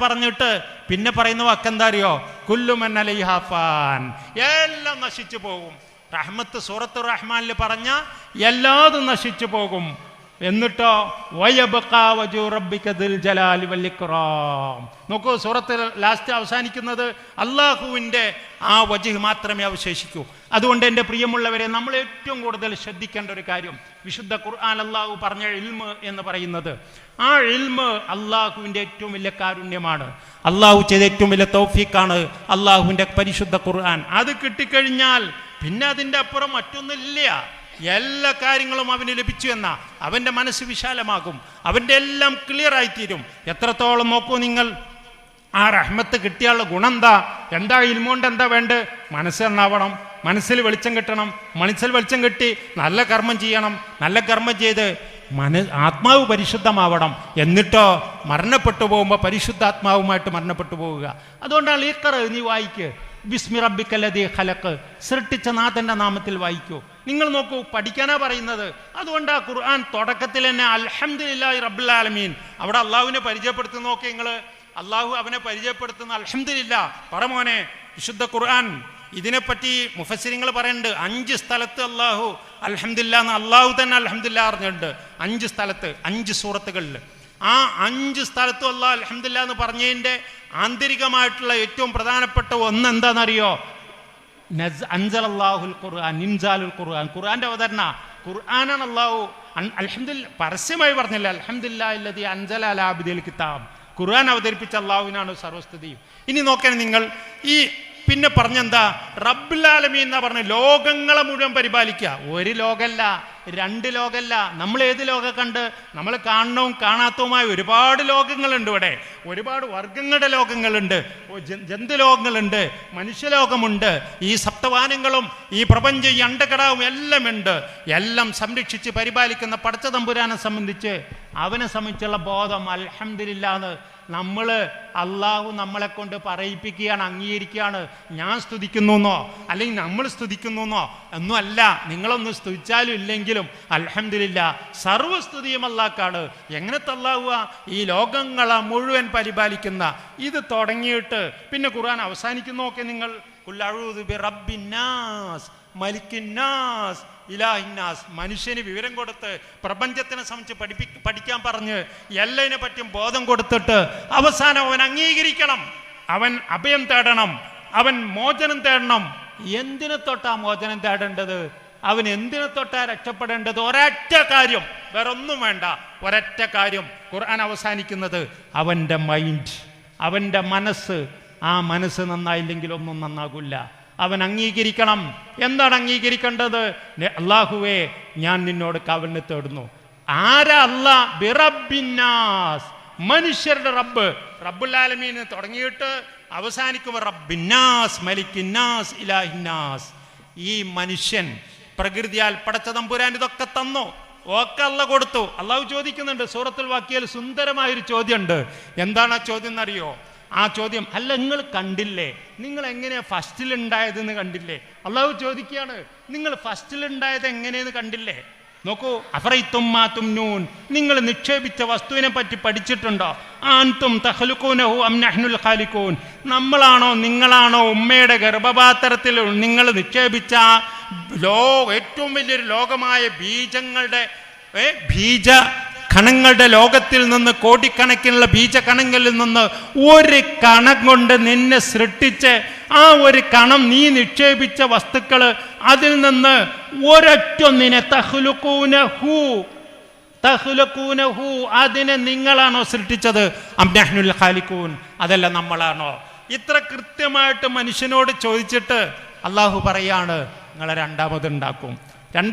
പറഞ്ഞിട്ട് പിന്നെ പറയുന്ന വാക്കെന്താ അറിയോ? കുല്ലു മൻ അലൈഹാ ഫാൻ, എല്ലാം നശിച്ചു പോകും. റഹ്മത്ത് സൂറത്തുർ റഹ്മാനിൽ പറഞ്ഞ എല്ലാതും നശിച്ചു പോകും. എന്നിട്ടോ വയബ്ഖാ വജ്ഹു റബ്ബിക ദുൽ ജലാലി വൽ ഇക്റാം. നോക്കൂ, സൂറത്ത് ലാസ്റ്റ് അവസാനിക്കുന്നത് അള്ളാഹുവിൻ്റെ ആ വജ്ഹ് മാത്രമേ അവശേഷിക്കൂ. അതുകൊണ്ട് എൻ്റെ പ്രിയമുള്ളവരെ, നമ്മൾ ഏറ്റവും കൂടുതൽ ശ്രദ്ധിക്കേണ്ട ഒരു കാര്യം, വിശുദ്ധ ഖുർആൻ അള്ളാഹു പറഞ്ഞ ഇൽമ് എന്ന് പറയുന്നത്, ആ ഇൽമ് അള്ളാഹുവിൻ്റെ ഏറ്റവും വലിയ കാരുണ്യമാണ്, അള്ളാഹു ചെയ്ത ഏറ്റവും വലിയ തൗഫീഖാണ് അള്ളാഹുവിൻ്റെ പരിശുദ്ധ ഖുർആൻ. അത് കിട്ടിക്കഴിഞ്ഞാൽ പിന്നെ അതിൻ്റെ അപ്പുറം മറ്റൊന്നില്ല. എല്ലാ കാര്യങ്ങളും അവന് ലഭിച്ചു എന്ന അവൻ്റെ മനസ്സ് വിശാലമാകും, അവൻ്റെ എല്ലാം ക്ലിയർ ആയിത്തീരും. എത്രത്തോളം നോക്കൂ നിങ്ങൾ, ആ റഹ്മത്ത് കിട്ടിയുള്ള ഗുണം എന്താ ഇൽമുകൊണ്ട് എന്താ വേണ്ടത്? മനസ്സ് നന്നാവണം, മനസ്സിൽ വെളിച്ചം കിട്ടണം, മനസ്സിൽ വെളിച്ചം കിട്ടി നല്ല കർമ്മം ചെയ്യണം, നല്ല കർമ്മം ചെയ്ത് ആത്മാവ് പരിശുദ്ധമാവണം. എന്നിട്ടോ മരണപ്പെട്ടു പോകുമ്പോൾ പരിശുദ്ധാത്മാവുമായിട്ട് മരണപ്പെട്ടു പോവുക. അതുകൊണ്ടാണ് ഇഖ്റ, നീ വായിക്ക്, ബിസ്മി റബ്ബിക്കല്ലദീ ഖലഖ്, സൃഷ്ടിച്ച നാഥൻ്റെ നാമത്തിൽ വായിക്കൂ. നിങ്ങൾ നോക്കൂ, പഠിക്കാനാ പറയുന്നത്. അതുകൊണ്ട് ആ ഖുർആൻ തുടക്കത്തിൽ തന്നെ അൽഹംദുലില്ലാഹി റബ്ബിൽ ആലമീൻ, അവിടെ അള്ളാഹുവിനെ പരിചയപ്പെടുത്തി നോക്കി നിങ്ങൾ. അള്ളാഹു അവനെ പരിചയപ്പെടുത്തുന്ന അൽഹംദുലില്ലാ പറമോനെ. വിശുദ്ധ ഖുർആൻ ഇതിനെപ്പറ്റി മുഫസ്സിരിങ്ങൾ പറയുന്നുണ്ട്, 5 സ്ഥലത്ത് അള്ളാഹു അൽഹംദുലില്ലാ എന്ന് അള്ളാഹു തന്നെ അൽഹംദുലില്ലാ പറഞ്ഞിട്ടുണ്ട്. 5 സ്ഥലത്ത്, 5 സൂറത്തുകളിൽ. ആ 5 സ്ഥലത്തും അള്ളാഹു അൽഹംദുലില്ലാ എന്ന് പറഞ്ഞതിൻ്റെ ആന്തരികമായിട്ടുള്ള ഏറ്റവും പ്രധാനപ്പെട്ട ഒന്ന് എന്താണെന്നറിയോ? അൻസലല്ലാഹുൽ ഖുർആൻ, ഇൻസാലുൽ ഖുർആൻ, ഖുർആന്റെ അവതരണ. ഖുർആനാണ് അള്ളാഹു അൽഹംദുലില്ലാ പരസ്യമായി പറഞ്ഞില്ല, അൽഹംദുലില്ലാഹി അല്ലദീ അൻസല അലാ അബ്ദിൽ കിതാബ്, ഖുർആൻ അവതരിപ്പിച്ച അള്ളാഹുവിനാണ് സർവസ്തുതിയും. ഇനി നോക്കാൻ നിങ്ങൾ, ഈ പിന്നെ പറഞ്ഞെന്താ? റബ്ബുൽ ആലമീൻ എന്നാ പറഞ്ഞ ലോകങ്ങളെ മുഴുവൻ പരിപാലിക്കുക. ഒരു ലോകമല്ല, 2 ലോകമല്ല. നമ്മൾ ഏത് ലോകം കണ്ട്? നമ്മൾ കാണണവും കാണാത്തവുമായ ഒരുപാട് ലോകങ്ങളുണ്ട് ഇവിടെ. ഒരുപാട് വർഗങ്ങളുടെ ലോകങ്ങളുണ്ട്, ജന്തുലോകങ്ങളുണ്ട്, മനുഷ്യലോകമുണ്ട്. ഈ സപ്തവാനങ്ങളും ഈ പ്രപഞ്ചം, ഈ അണ്ടകടാവും എല്ലാം ഉണ്ട്. എല്ലാം സംരക്ഷിച്ച് പരിപാലിക്കുന്ന പടച്ച തമ്പുരാനെ സംബന്ധിച്ച്, അവനെ സംബന്ധിച്ചുള്ള ബോധം അൽഹംദുലില്ലാന്ന് അള്ളാഹു നമ്മളെ കൊണ്ട് പറയിപ്പിക്കുകയാണ്, അംഗീകരിക്കുകയാണ്. ഞാൻ സ്തുതിക്കുന്നു എന്നോ അല്ലെങ്കിൽ നമ്മൾ സ്തുതിക്കുന്നു എന്നോ ഒന്നും അല്ല. നിങ്ങളൊന്ന് സ്തുതിച്ചാലും ഇല്ലെങ്കിലും അൽഹംദുലില്ലാ സർവ്വസ്തുതിയും അള്ളാഹ്ക്കാണ്. എങ്ങനത്തെ അള്ളാഹുവ? ഈ ലോകങ്ങളെ മുഴുവൻ പരിപാലിക്കുന്ന. ഇത് തുടങ്ങിയിട്ട് പിന്നെ ഖുർആൻ അവസാനിക്കുന്നൊക്കെ നിങ്ങൾ ഖുൽ അഊദു ബിറബ്ബിന്നാസ് മലിക്കിന്നാസ് ഇലാഹിന്നാസ്. മനുഷ്യന് വിവരം കൊടുത്ത് പ്രപഞ്ചത്തിനെ സംബന്ധിച്ച് പഠിക്കാൻ പറഞ്ഞ് എല്ലാതിനെ പറ്റിയും ബോധം കൊടുത്തിട്ട് അവസാനം അവൻ അംഗീകരിക്കണം, അവൻ അഭയം തേടണം, അവൻ മോചനം തേടണം. എന്തിനെ തൊട്ടാ മോചനം തേടേണ്ടത്? അവൻ എന്തിനെ തൊട്ടാ രക്ഷപ്പെടേണ്ടത്? ഒരൊറ്റ കാര്യം, വേറൊന്നും വേണ്ട, ഒരൊറ്റ കാര്യം. ഖുർആൻ അവസാനിക്കുന്നത് അവൻ്റെ മൈൻഡ്, അവൻ്റെ മനസ്സ്. ആ മനസ്സ് നന്നായില്ലെങ്കിൽ ഒന്നും നന്നാകില്ല. അവൻ അംഗീകരിക്കണം. എന്താണ് അംഗീകരിക്കേണ്ടത്? അല്ലാഹുവേ, ഞാൻ നിന്നോട് കാവലിനെ തേടുന്നു. ആരാ അല്ലാ? ബിറബ്ബിന്നാസ്, മനുഷ്യരുടെ റബ്ബ്. റബ്ബുൽ ആലമീൻ തുടങ്ങിയിട്ട് അവസാനിക്കുമ്പോൾ റബ്ബിന്നാസ് മലിക്കിന്നാസ് ഇലാഹിന്നാസ്. ഈ മനുഷ്യൻ പ്രകൃതിയാൽ പടച്ച തമ്പുരാൻ ഇതൊക്കെ തന്നു, ഒക്കെ അല്ല കൊടുത്തു. അള്ളാഹു ചോദിക്കുന്നുണ്ട് സൂറത്തുൽ വാക്കിയയിൽ സുന്ദരമായൊരു ചോദ്യമുണ്ട്. എന്താണ് ആ ചോദ്യം എന്നറിയോ? ആ ചോദ്യം, അല്ല നിങ്ങൾ കണ്ടില്ലേ, നിങ്ങൾ എങ്ങനെയാ ഫസ്റ്റിലുണ്ടായതെന്ന് കണ്ടില്ലേ? അള്ളാഹു ചോദിക്കുകയാണ്, നിങ്ങൾ ഫസ്റ്റിലുണ്ടായത് എങ്ങനെയെന്ന് കണ്ടില്ലേ? നോക്കൂ, അഫറൈത്തും മാ തുംനൂൻ, നിങ്ങൾ നിക്ഷേപിച്ച വസ്തുവിനെ പറ്റി പഠിച്ചിട്ടുണ്ടോ? അൻതും തഖ്ലുഖൂനഹു അം നഹ്നുൽ ഖാലിഖൂൻ, നമ്മളാണോ നിങ്ങളാണോ ഉമ്മയുടെ ഗർഭപാത്രത്തിൽ നിങ്ങൾ നിക്ഷേപിച്ച ഏറ്റവും വലിയൊരു ലോകമായ ബീജങ്ങളുടെ കണങ്ങളുടെ ലോകത്തിൽ നിന്ന്, കോടിക്കണക്കിനുള്ള ബീജകണങ്ങളിൽ നിന്ന് ഒരു കണം കൊണ്ട് നിന്നെ സൃഷ്ടിച്ച് ആ ഒരു കണം നീ നിക്ഷേപിച്ച വസ്തുക്കൾ അതിൽ നിന്ന് ഒരൊറ്റൊന്നിനെ തഖ്ലുഖൂനഹു അതിനെ നിങ്ങളാണോ സൃഷ്ടിച്ചത്? അം നഹ്നുൽ ഖാലിഖൂൻ, അതല്ല നമ്മളാണോ? ഇത്ര കൃത്യമായിട്ട് മനുഷ്യനോട് ചോദിച്ചിട്ട് അള്ളാഹു പറയാണ് നിങ്ങളെ രണ്ടാമതുണ്ടാക്കും,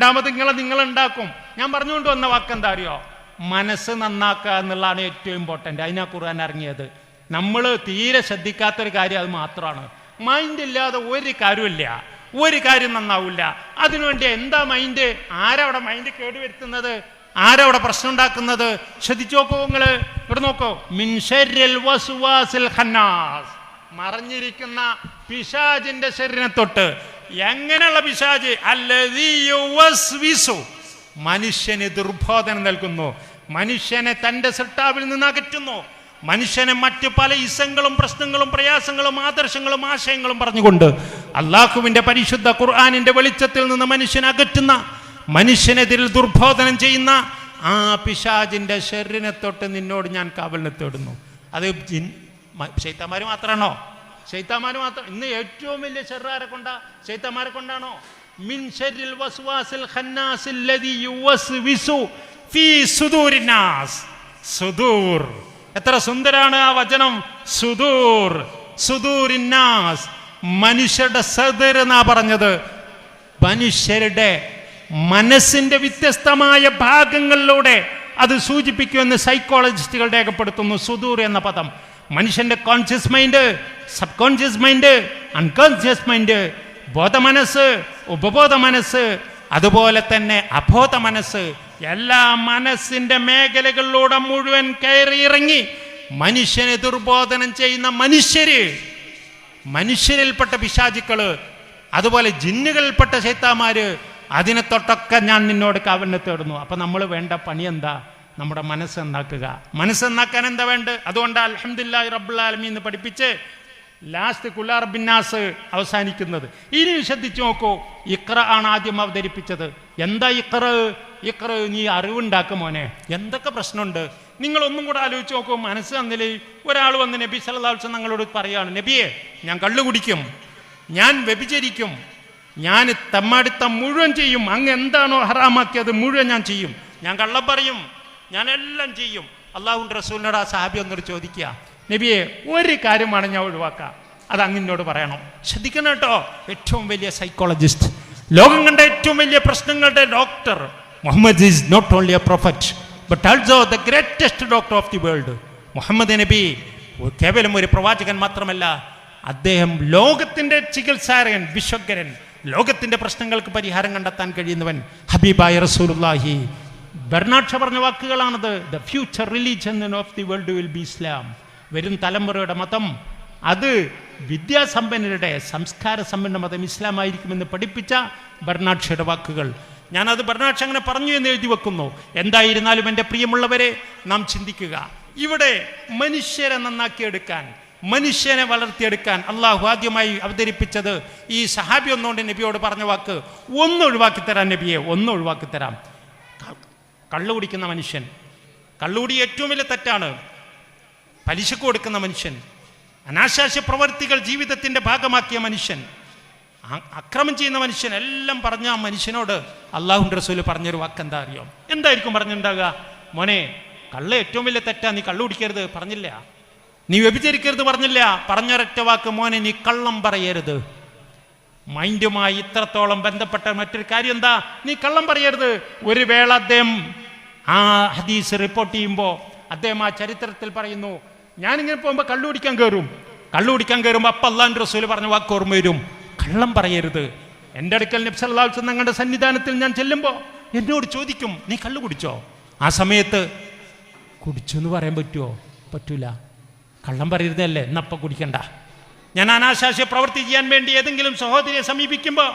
നിങ്ങളുണ്ടാക്കും. ഞാൻ പറഞ്ഞുകൊണ്ട് വന്ന വാക്കെന്താ അറിയോ? മനസ്സ് നന്നാക്കുക എന്നുള്ളതാണ് ഏറ്റവും ഇമ്പോർട്ടൻ്റ്. അതിനാ ഖുർആൻ ഇറങ്ങിയത്. നമ്മൾ തീരെ ശ്രദ്ധിക്കാത്തൊരു കാര്യം അത് മാത്രമാണ്. മൈൻഡ് ഇല്ലാതെ ഒരു കാര്യമില്ല, ഒരു കാര്യം നന്നാവില്ല. അതിനുവേണ്ടി എന്താ മൈൻഡ്? ആരവിടെ മൈൻഡ് കേടുവരുത്തുന്നത്? ആരവിടെ പ്രശ്നം ഉണ്ടാക്കുന്നത്? ശ്രദ്ധിച്ചു നോക്കൂ, നിങ്ങള് ഇവിടെ നോക്കൂ. മിൻ ശർരിൽ വസ്വാസിൽ ഖന്നാസ്, മറഞ്ഞിരിക്കുന്ന പിശാചിന്റെ ശരീരം തൊട്ട്. എങ്ങനെയുള്ള പിശാച്? അല്ലദീ യുവസ്വിസു, മനുഷ്യന് ദുർബോധനം നൽകുന്നു, മനുഷ്യനെ തൻ്റെ സൃഷ്ടാവിൽ നിന്ന് അകറ്റുന്നു, മനുഷ്യനെ മറ്റു പല ഇസങ്ങളും പ്രശ്നങ്ങളും പ്രയാസങ്ങളും ആദർശങ്ങളും ആശയങ്ങളും പറഞ്ഞുകൊണ്ട് അള്ളാഹുവിൻ്റെ പരിശുദ്ധ ഖുർആനിൻ്റെ വെളിച്ചത്തിൽ നിന്ന് മനുഷ്യനെ അകറ്റുന്ന, മനുഷ്യനെതിരിൽ ദുർബോധനം ചെയ്യുന്ന ആ പിശാചിൻ്റെ ശരീരനെ തൊട്ട് നിന്നോട് ഞാൻ കാവലിനെ തേടുന്നു. അത് ശൈത്താന്മാർ മാത്രമാണോ? ശൈത്താന്മാർ മാത്രം? ഇന്ന് ഏറ്റവും വലിയ ശർറാരെ കൊണ്ടാ? ശൈത്താന്മാരെ കൊണ്ടാണോ? മിൻ ശർരിൽ വസ്വാസിൽ ഖന്നാസിൽ ലദീ യുവസ്വിസു ഫീ സുദൂരിൻ നാസ്. സുദൂർ, എത്ര സുന്ദരാണ് ആ വചനം. സുദൂർ, സുദൂരിൻ നാസ്, മനുഷ്യരുടെ സദർ എന്നാ പറഞ്ഞത്. മനുഷ്യരുടെ മനസ്സിന്റെ വ്യത്യസ്തമായ ഭാഗങ്ങളിലൂടെ അത് സൂചിപ്പിക്കുമെന്ന് സൈക്കോളജിസ്റ്റുകൾ രേഖപ്പെടുത്തുന്നു. സുദൂർ എന്ന പദം മനുഷ്യന്റെ conscious mind, sub conscious mind, unconscious mind, ബോധമനസ്സ്, ഉപബോധ മനസ്സ്, അതുപോലെ തന്നെ അബോധ മനസ്സ്, എല്ലാ മനസ്സിന്റെ മേഖലകളിലൂടെ മുഴുവൻ കയറിയിറങ്ങി മനുഷ്യനെ ദുർബോധനം ചെയ്യുന്ന മനുഷ്യരിൽപ്പെട്ട പിശാചുക്കള്, അതുപോലെ ജിന്നുകളിൽപ്പെട്ട ശൈത്താന്മാര്, അതിനെ തൊട്ടൊക്കെ ഞാൻ നിന്നോട് കാവലിനെ തേടുന്നു. അപ്പൊ നമ്മൾ വേണ്ട പണി എന്താ? നമ്മുടെ മനസ്സ് നന്നാക്കുക. മനസ്സ് നന്നാക്കാൻ എന്താ വേണ്ട? അതുകൊണ്ട് അൽഹംദുലില്ലാഹി റബ്ബിൽ ആലമീൻ എന്ന് പഠിപ്പിച്ച് ലാസ്റ്റ് ഖുൽ യാ റബ്ബൻ നാസ് അവസാനിക്കുന്നത്. ഇനി ശ്രദ്ധിച്ചു നോക്കൂ, ഇഖ്റ ആണ് ആദ്യം അവതരിപ്പിച്ചത്. എന്താ ഇഖ്റ? ഇഖ്റ, നീ അറിവുണ്ടാക്കും മോനെ. എന്തൊക്കെ പ്രശ്നമുണ്ട് നിങ്ങളൊന്നും കൂടെ ആലോചിച്ച് നോക്കൂ. മനസ്സ് തന്നില്ലേ? ഒരാൾ വന്ന് നബി സല്ലല്ലാഹു അലൈഹി വസല്ലം ഞങ്ങളോട് പറയാണ്, നബിയെ ഞാൻ കള്ളു കുടിക്കും, ഞാൻ വ്യഭിചരിക്കും, ഞാൻ തമ്മാടിത്തം മുഴുവൻ ചെയ്യും, അങ്ങ് എന്താണോ ഹറാമാക്കിയത് മുഴുവൻ ഞാൻ ചെയ്യും, ഞാൻ കള്ളം പറയും, ഞാൻ എല്ലാം ചെയ്യും. അള്ളാഹുവിൻ്റെ റസൂലിനോട് ആ സഹാബി ഒന്നോട് ചോദിക്കുക, നബിയെ ഒരു കാര്യമാണ് ഞാൻ ഒഴിവാക്കുക, അത് അങ്ങിനോട് പറയണം. ശ്രദ്ധിക്കണം കേട്ടോ. ഏറ്റവും വലിയ സൈക്കോളജിസ്റ്റ്, ലോകം കണ്ട ഏറ്റവും വലിയ പ്രശ്നങ്ങളുടെ doctor Muhammad is not only a prophet but also the greatest doctor of the world. Muhammad നബി കേവലം ഒരു പ്രവാചകൻ മാത്രമല്ല, അദ്ദേഹം ലോകത്തിൻ്റെ ചികിത്സാരകൻ, വിശ്വഗ്രൻ, ലോകത്തിൻ്റെ പ്രശ്നങ്ങൾക്ക് പരിഹാരം കണ്ടെത്താൻ കഴിയുന്നവൻ. ഹബീബായ റസൂലുള്ളാഹി ബെർനാഡ് ഷാ പറഞ്ഞ വാക്കുകളാണത്. The future religion of the world will be Islam. വരും തലമുറയുടെ മതം അത് വിദ്യാസമ്പന്നരുടെ സംസ്കാര സമ്പന്ന മതം ഇസ്ലാമായിരിക്കുമെന്ന് പഠിപ്പിച്ച ബെർനാഡ് ഷായുടെ വാക്കുകൾ. ഞാനത് ബെർനാഡ് ഷാ അങ്ങനെ പറഞ്ഞു എന്ന് എഴുതി വെക്കുന്നു. എന്തായിരുന്നാലും എൻ്റെ പ്രിയമുള്ളവരെ, നാം ചിന്തിക്കുക, ഇവിടെ മനുഷ്യരെ നന്നാക്കിയെടുക്കാൻ, മനുഷ്യനെ വളർത്തിയെടുക്കാൻ അള്ളാഹു ആദ്യമായി അവതരിപ്പിച്ചത് ഈ സഹാബി ഒന്നുകൊണ്ട് നബിയോട് പറഞ്ഞ വാക്ക്, ഒന്ന് ഒഴിവാക്കി തരാം നബിയെ, ഒന്ന് ഒഴിവാക്കി തരാം. കള്ളു കുടിക്കുന്ന മനുഷ്യൻ, കള്ളുകൂടി ഏറ്റവും വലിയ തെറ്റാണ്. പലിശക്ക് കൊടുക്കുന്ന മനുഷ്യൻ, അനാശാസ്യ പ്രവർത്തികൾ ജീവിതത്തിൻ്റെ ഭാഗമാക്കിയ മനുഷ്യൻ, അക്രമം ചെയ്യുന്ന മനുഷ്യൻ, എല്ലാം പറഞ്ഞ ആ മനുഷ്യനോട് അള്ളാഹുവിൻ്റെ റസൂൽ പറഞ്ഞൊരു വാക്ക് എന്താ അറിയോ? എന്തായിരിക്കും പറഞ്ഞിട്ടുണ്ടാകുക? മോനെ, കള്ള് ഏറ്റവും വലിയ തെറ്റാ, നീ കള്ളു കുടിക്കരുത് പറഞ്ഞില്ല, നീ വ്യഭിചരിക്കരുത് പറഞ്ഞില്ല, പറഞ്ഞൊരൊറ്റ വാക്ക്, മോനെ നീ കള്ളം പറയരുത്. മൈൻഡുമായി ഇത്രത്തോളം ബന്ധപ്പെട്ട മറ്റൊരു കാര്യം എന്താ? നീ കള്ളം പറയരുത്. ഒരു വേള അദ്ദേഹം ആ ഹദീസ് റിപ്പോർട്ട് ചെയ്യുമ്പോൾ അദ്ദേഹം ആ ചരിത്രത്തിൽ പറയുന്നു, ഞാനിങ്ങനെ പോകുമ്പോൾ കള്ളു കുടിക്കാൻ കയറുമ്പോൾ അപ്പം അള്ളാഹുവിൻ്റെ റസൂൽ പറഞ്ഞ വാക്ക് ഓർമ്മ വരും, കള്ളം പറയരുത്. എൻ്റെ അടുക്കൽ നബി സല്ലല്ലാഹു അലൈഹി വസല്ലം ഞങ്ങളുടെ സന്നിധാനത്തിൽ ഞാൻ ചെല്ലുമ്പോൾ എന്നോട് ചോദിക്കും, നീ കള്ളു കുടിച്ചോ? ആ സമയത്ത് കുടിച്ചു എന്ന് പറയാൻ പറ്റുമോ? പറ്റൂല. കള്ളം പറയരുതല്ലേ, എന്നപ്പം കുടിക്കണ്ട. ഞാൻ അനാശാസ്യ പ്രവൃത്തി ചെയ്യാൻ വേണ്ടി ഏതെങ്കിലും സഹോദരിയെ സമീപിക്കുമ്പോൾ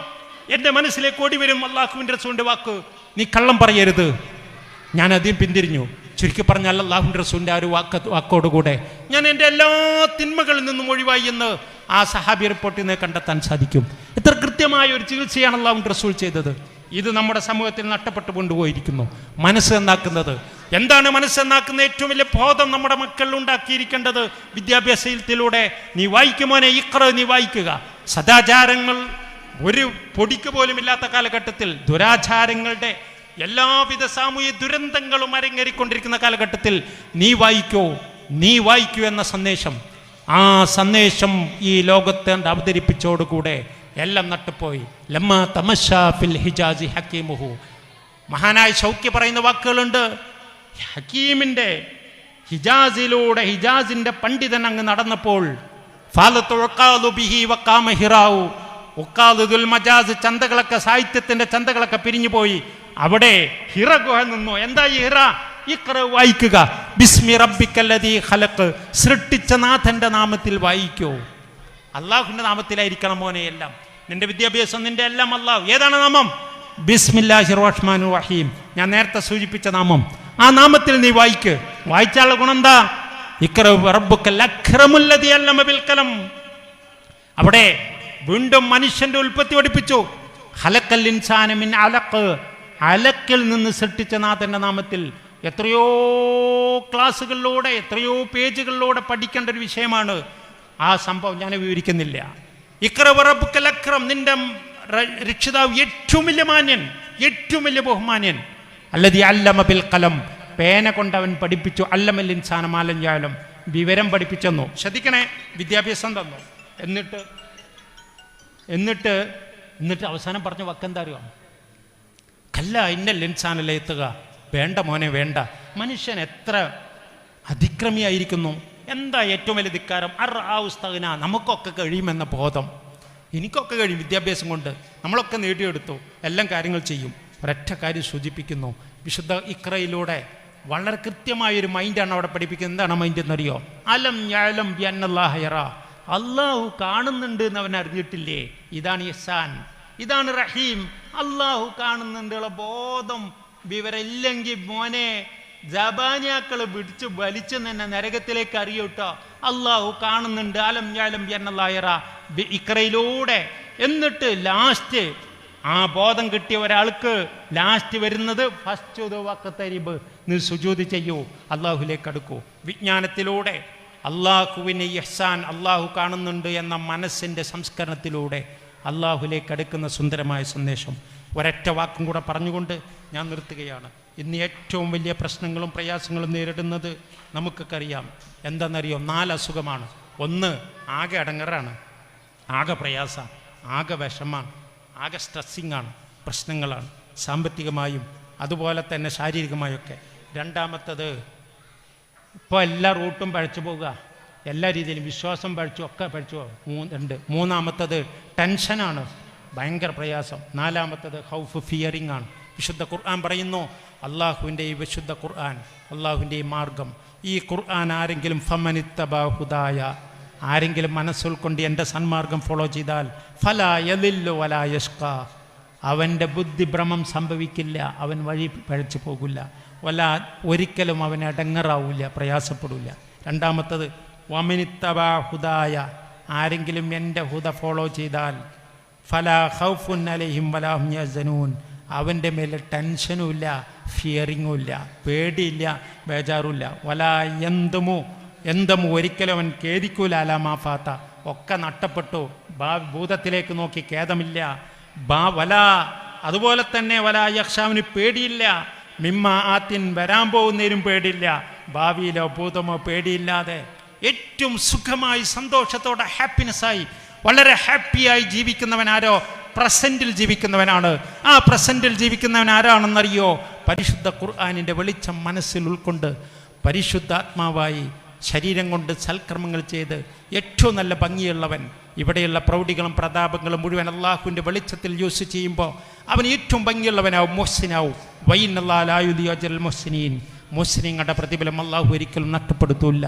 എൻ്റെ മനസ്സിലേക്ക് ഓടി വരും അള്ളാഹുവിൻ്റെ റസൂലിൻ്റെ വാക്ക്, നീ കള്ളം പറയരുത്. ഞാൻ അതിൽ പിന്തിരിഞ്ഞു. ചുരുക്കി പറഞ്ഞാൽ അള്ളാഹുവിൻ്റെ റസൂലിൻ്റെ ആ ഒരു വാക്കോടുകൂടെ ഞാൻ എൻ്റെ എല്ലാ തിന്മകളിൽ നിന്നും ഒഴിവായി എന്ന് ആ സഹാബി റിപ്പോർട്ടിൽ നിന്ന് കണ്ടെത്താൻ സാധിക്കും. എത്ര കൃത്യമായ ഒരു ചികിത്സയാണ് അള്ളാഹുവിൻ്റെ റസൂൽ ചെയ്തത്. ഇത് നമ്മുടെ സമൂഹത്തിൽ നഷ്ടപ്പെട്ടു കൊണ്ടുപോയിരിക്കുന്നു. മനസ്സ് നന്നാക്കുന്നത്, എന്താണ് മനസ്സെന്നാക്കുന്ന ഏറ്റവും വലിയ ബോധം നമ്മുടെ മക്കളിൽ ഉണ്ടാക്കിയിരിക്കേണ്ടത് വിദ്യാഭ്യാസത്തിലൂടെ. നീ വായിക്കുമോനെ, ഇഖ്റ, നീ വായിക്കുക. സദാചാരങ്ങൾ ഒരു പൊടിക്ക് പോലും ഇല്ലാത്ത കാലഘട്ടത്തിൽ ദുരാചാരങ്ങളുടെ എല്ലാവിധ സാമൂഹ്യ ദുരന്തങ്ങളും അരങ്ങേറിക്കൊണ്ടിരിക്കുന്ന കാലഘട്ടത്തിൽ നീ വായിക്കൂ എന്ന സന്ദേശം, ആ സന്ദേശം ഈ ലോകത്തെ അവതരിപ്പിച്ചോടുകൂടെ എല്ലാം നട്ടുപോയി. ലമ്മാ തമശാ ഫിൽ ഹിജാസി ഹക്കീമുഹു. മഹാനായ ശൗക്യ പറയുന്ന വാക്കുകളുണ്ട്. ഹക്കീമിൻ്റെ ഹിജാസിലൂടെ, ഹിജാസിൻ്റെ പണ്ഡിതൻ അങ്ങ് നടന്നപ്പോൾ ചന്തകളൊക്കെ, സാഹിത്യത്തിൻ്റെ ചന്തകളൊക്കെ പിരിഞ്ഞുപോയി. അവിടെ ഹിറ ഗുഹ നിന്നു. എന്താ ഈ ഹിറ? ഇഖ്റ, വായിക്കുക. ബിസ്മി റബ്ബിക്കല്ലദീ ഖലഖ്, സൃഷ്ടിച്ച നാഥന്റെ നാമത്തിൽ വായിക്കൂ. അള്ളാഹുവിന്റെ നാമത്തിലായിരിക്കണം മോനെ എല്ലാം. നിന്റെ വിദ്യാഭ്യാസം, നിന്റെ എല്ലാം അള്ളാഹു. ഏതാണ് നാമം? ബിസ്മില്ലാഹിർ റഹ്മാനിർ റഹീം. ഞാൻ നേരത്തെ സൂചിപ്പിച്ച നാമം. ആ നാമത്തിൽ നീ വായിക്ക്. വായിച്ചാലുള്ള ഗുണം എന്താ? ഇഖ്റ റബ്ബുക്കൽ അക്രമുൽ ലദീ അല്ലമ ബിൽ ഖലം. അവിടെ വീണ്ടും മനുഷ്യന്റെ ഉൽപ്പത്തി പഠിപ്പിച്ചു. ഖലഖൽ ഇൻസാന മിൻ അലഖ്, അലക്കിൽ നിന്ന് സൃഷ്ടിച്ച നാഥന്റെ നാമത്തിൽ. എത്രയോ ക്ലാസ്സുകളിലൂടെ, എത്രയോ പേജുകളിലൂടെ പഠിക്കേണ്ട ഒരു വിഷയമാണ് ആ സംഭവം. ഞാൻ വിവരിക്കുന്നില്ല. ഇഖ്റ റബ്ബുക്കൽ അക്രം, നിന്റെ രക്ഷിതാവ് ഏറ്റവും വലിയ മാന്യൻ, ഏറ്റവും വലിയ ബഹുമാന്യൻ. അല്ലദീ അല്ലമ ബിൽ ഖലം, പേന കൊണ്ട് അവൻ പഠിപ്പിച്ചു. അല്ലമൽ ഇൻസാന മാ ലം യഅലം, വിവരം പഠിപ്പിച്ചെന്നു. ശ്രദ്ധിക്കണേ, വിദ്യാഭ്യാസം തന്നു. എന്നിട്ട് അവസാനം പറഞ്ഞ വക്കെന്താ അറിയോ? കല്ല ഇന്നൽ ഇൻസാനല്ലേ എത്തുക. വേണ്ട മോനെ, വേണ്ട. മനുഷ്യൻ എത്ര അതിക്രമിയായിരിക്കുന്നു. എന്താ ഏറ്റവും വലിയ ധിക്കാരം? അർആഉസ്തഗ്ന, നമുക്കൊക്കെ കഴിയുമെന്ന ബോധം. എനിക്കൊക്കെ കഴിയും വിദ്യാഭ്യാസം കൊണ്ട്, നമ്മളൊക്കെ നേടിയെടുത്തു, എല്ലാം കാര്യങ്ങൾ ചെയ്യും. ഒരൊറ്റ കാര്യം സൂചിപ്പിക്കുന്നു. വിശുദ്ധ ഇഖ്റയിലൂടെ വളരെ കൃത്യമായൊരു മൈൻഡാണ് അവിടെ പഠിപ്പിക്കുന്നത്. എന്താണ് മൈൻഡ് എന്നറിയോ? അലം യഅലം ബിഅന്നല്ലാഹ യറാ, അള്ളാഹു കാണുന്നുണ്ട് എന്ന് അവൻ അറിഞ്ഞിട്ടില്ലേ? ഇതാണ് ഇഹ്സാൻ, ഇതാണ് റഹീം. അള്ളാഹു കാണുന്നുണ്ടുള്ള ബോധം, വിവരം ഇല്ലെങ്കിൽ മോനെ ജബാനിയാക്കള് പിടിച്ച് വലിച്ചു തന്നെ നരകത്തിലേക്ക് അറിയൂട്ടോ. അള്ളാഹു കാണുന്നുണ്ട്. അലം യഅലം ബിഅന്നല്ലാഹ യറാ, ഇഖ്റയിലൂടെ. എന്നിട്ട് ലാസ്റ്റ് ആ ബോധം കിട്ടിയ ഒരാൾക്ക് ലാസ്റ്റ് വരുന്നത് നീ സുജൂദ് ചെയ്യൂ, അള്ളാഹുലേക്ക് അടുക്കൂ. വിജ്ഞാനത്തിലൂടെ അള്ളാഹുവിനെ ഇഹ്സാൻ, അള്ളാഹു കാണുന്നുണ്ട് എന്ന മനസ്സിൻ്റെ സംസ്കരണത്തിലൂടെ അള്ളാഹുലേക്ക് അടുക്കുന്ന സുന്ദരമായ സന്ദേശം. ഒരൊറ്റ വാക്കും കൂടെ പറഞ്ഞുകൊണ്ട് ഞാൻ നിർത്തുകയാണ്. ഇന്ന് ഏറ്റവും വലിയ പ്രശ്നങ്ങളും പ്രയാസങ്ങളും നേരിടുന്നത് നമുക്കൊക്കെ അറിയാം. എന്താണെന്നറിയോ? 4 അസുഖമാണ്. ഒന്ന്, ആകെ അടങ്ങറാണ്, ആകെ പ്രയാസം, ആകെ വിഷമാണ്, ആകെ സ്ട്രെസ്സിങ്ങാണ്, പ്രശ്നങ്ങളാണ്, സാമ്പത്തികമായും അതുപോലെ തന്നെ ശാരീരികമായൊക്കെ. രണ്ടാമത്തത്, ഇപ്പോൾ എല്ലാ റൂട്ടും പഴച്ചു പോവുക, എല്ലാ രീതിയിലും വിശ്വാസം പഴച്ചു, ഒക്കെ പഴച്ചു പോകും. മൂന്നാമത്തത് ടെൻഷനാണ്, ഭയങ്കര പ്രയാസം. നാലാമത്തത് ഹൗഫ്, ഫിയറിംഗ് ആണ്. വിശുദ്ധ ഖുർആൻ പറയുന്നു, അള്ളാഹുവിൻ്റെ ഈ വിശുദ്ധ ഖുർആൻ, അള്ളാഹുവിൻ്റെ ഈ മാർഗം, ഈ ഖുർആൻ ആരെങ്കിലും ഫമനിത്തബഅ ഹുദായ, ആരെങ്കിലും മനസ്സുൾക്കൊണ്ട് എൻ്റെ സന്മാർഗം ഫോളോ ചെയ്താൽ ഫലാ യദില്ലു വലാ യഷ്ഖാ, അവൻ്റെ ബുദ്ധിഭ്രമം സംഭവിക്കില്ല, അവൻ വഴി പഴച്ചു പോകില്ല. ഒരിക്കലും അവൻ അടങ്ങറാവില്ല, പ്രയാസപ്പെടില്ല. രണ്ടാമത്തത് വമനിത്തബഅ ഹുദായ, ആരെങ്കിലും എൻ്റെ ഹുദ ഫോളോ ചെയ്താൽ ഫലാ ഖൗഫുൻ അലൈഹിം വലാ ഹും യഹ്സനൂൻ, അവൻ്റെ മേലെ ടെൻഷനുമില്ല, ഫിയറിങ്ങും ഇല്ല, പേടിയില്ല, ബേജാറുമില്ല. വലാ എന്തമു, ഒരിക്കലും അവൻ ഖേദിക്കൂല. അലാമാഫാത്ത, ഒക്കെ നഷ്ടപ്പെട്ടു, ഭൂതത്തിലേക്ക് നോക്കി ഖേദമില്ല. അതുപോലെ തന്നെ വലാ യഖ്ഷാവിന് പേടിയില്ല. മിമ്മ ആത്തിൻ, വരാൻ പോകുന്നതിനും പേടിയില്ല, ഭാവിയിലോ ഭൂതമോ പേടിയില്ലാതെ ഏറ്റവും സുഖമായി സന്തോഷത്തോടെ ഹാപ്പിനെസ്സായി വളരെ ഹാപ്പിയായി ജീവിക്കുന്നവനാരോ? പ്രസൻറ്റിൽ ജീവിക്കുന്നവനാണ്. ആ പ്രസൻറ്റിൽ ജീവിക്കുന്നവൻ ആരാണെന്നറിയോ? പരിശുദ്ധ ഖുർആനിൻ്റെ വെളിച്ചം മനസ്സിൽ ഉൾക്കൊണ്ട് പരിശുദ്ധാത്മാവായി ശരീരം കൊണ്ട് സൽക്കർമ്മങ്ങൾ ചെയ്ത് ഏറ്റവും നല്ല ഭംഗിയുള്ളവൻ. ഇവിടെയുള്ള പ്രൗഢികളും പ്രതാപങ്ങളും മുഴുവൻ അള്ളാഹുവിൻ്റെ വെളിച്ചത്തിൽ യൂസ് ചെയ്യുമ്പോൾ അവൻ ഏറ്റവും ഭംഗിയുള്ളവനാവും, മുഹ്സിനാവും. വഇന്നല്ലാഹ ലാ യുദിഉ അജ്റൽ മുഹ്സിനീൻ, മുഹ്സിനീങ്ങളുടെ പ്രതിഫലം അള്ളാഹു ഒരിക്കലും നഷ്ടപ്പെടുത്തൂല്ല.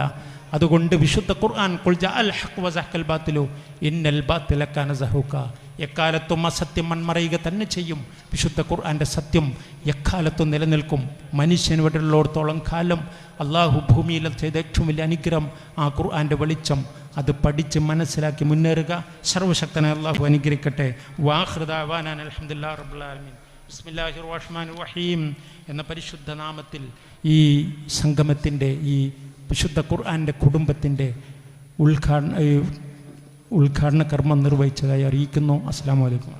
അതുകൊണ്ട് വിശുദ്ധ ഖുർആൻ ഖുൽ ജാഅൽ ഹഖ് വസഹഖൽ ബാത്തിലു ഇന്നൽ ബാത്തില കാന സഹൂക, എക്കാലത്തും അസത്യം മൺമറയുക തന്നെ ചെയ്യും. വിശുദ്ധ ഖുർആൻ്റെ സത്യം എക്കാലത്തും നിലനിൽക്കും. മനുഷ്യൻ ഇവിടെയുള്ളിടത്തോളം കാലം അള്ളാഹു ഭൂമിയിൽ ചെയ്ത ഏറ്റവും വലിയ അനുഗ്രഹം ആ ഖുർആൻ്റെ വെളിച്ചം. അത് പഠിച്ച് മനസ്സിലാക്കി മുന്നേറുക. സർവശക്തനായ അള്ളാഹു അനുഗ്രഹിക്കട്ടെ. വാഖിറു ദഅവാനാ അൽഹംദുലില്ലാഹി റബ്ബിൽ ആലമീൻ. ബിസ്മില്ലാഹിർ റഹ്മാനിർ റഹീം എന്ന പരിശുദ്ധ നാമത്തിൽ ഈ സംഗമത്തിൻ്റെ, ഈ വിശുദ്ധ ഖുർആൻ്റെ കുടുംബത്തിൻ്റെ ഉദ്ഘാടന കർമ്മം നിർവഹിച്ചതായി അറിയിക്കുന്നു. അസ്സലാമു അലൈക്കും.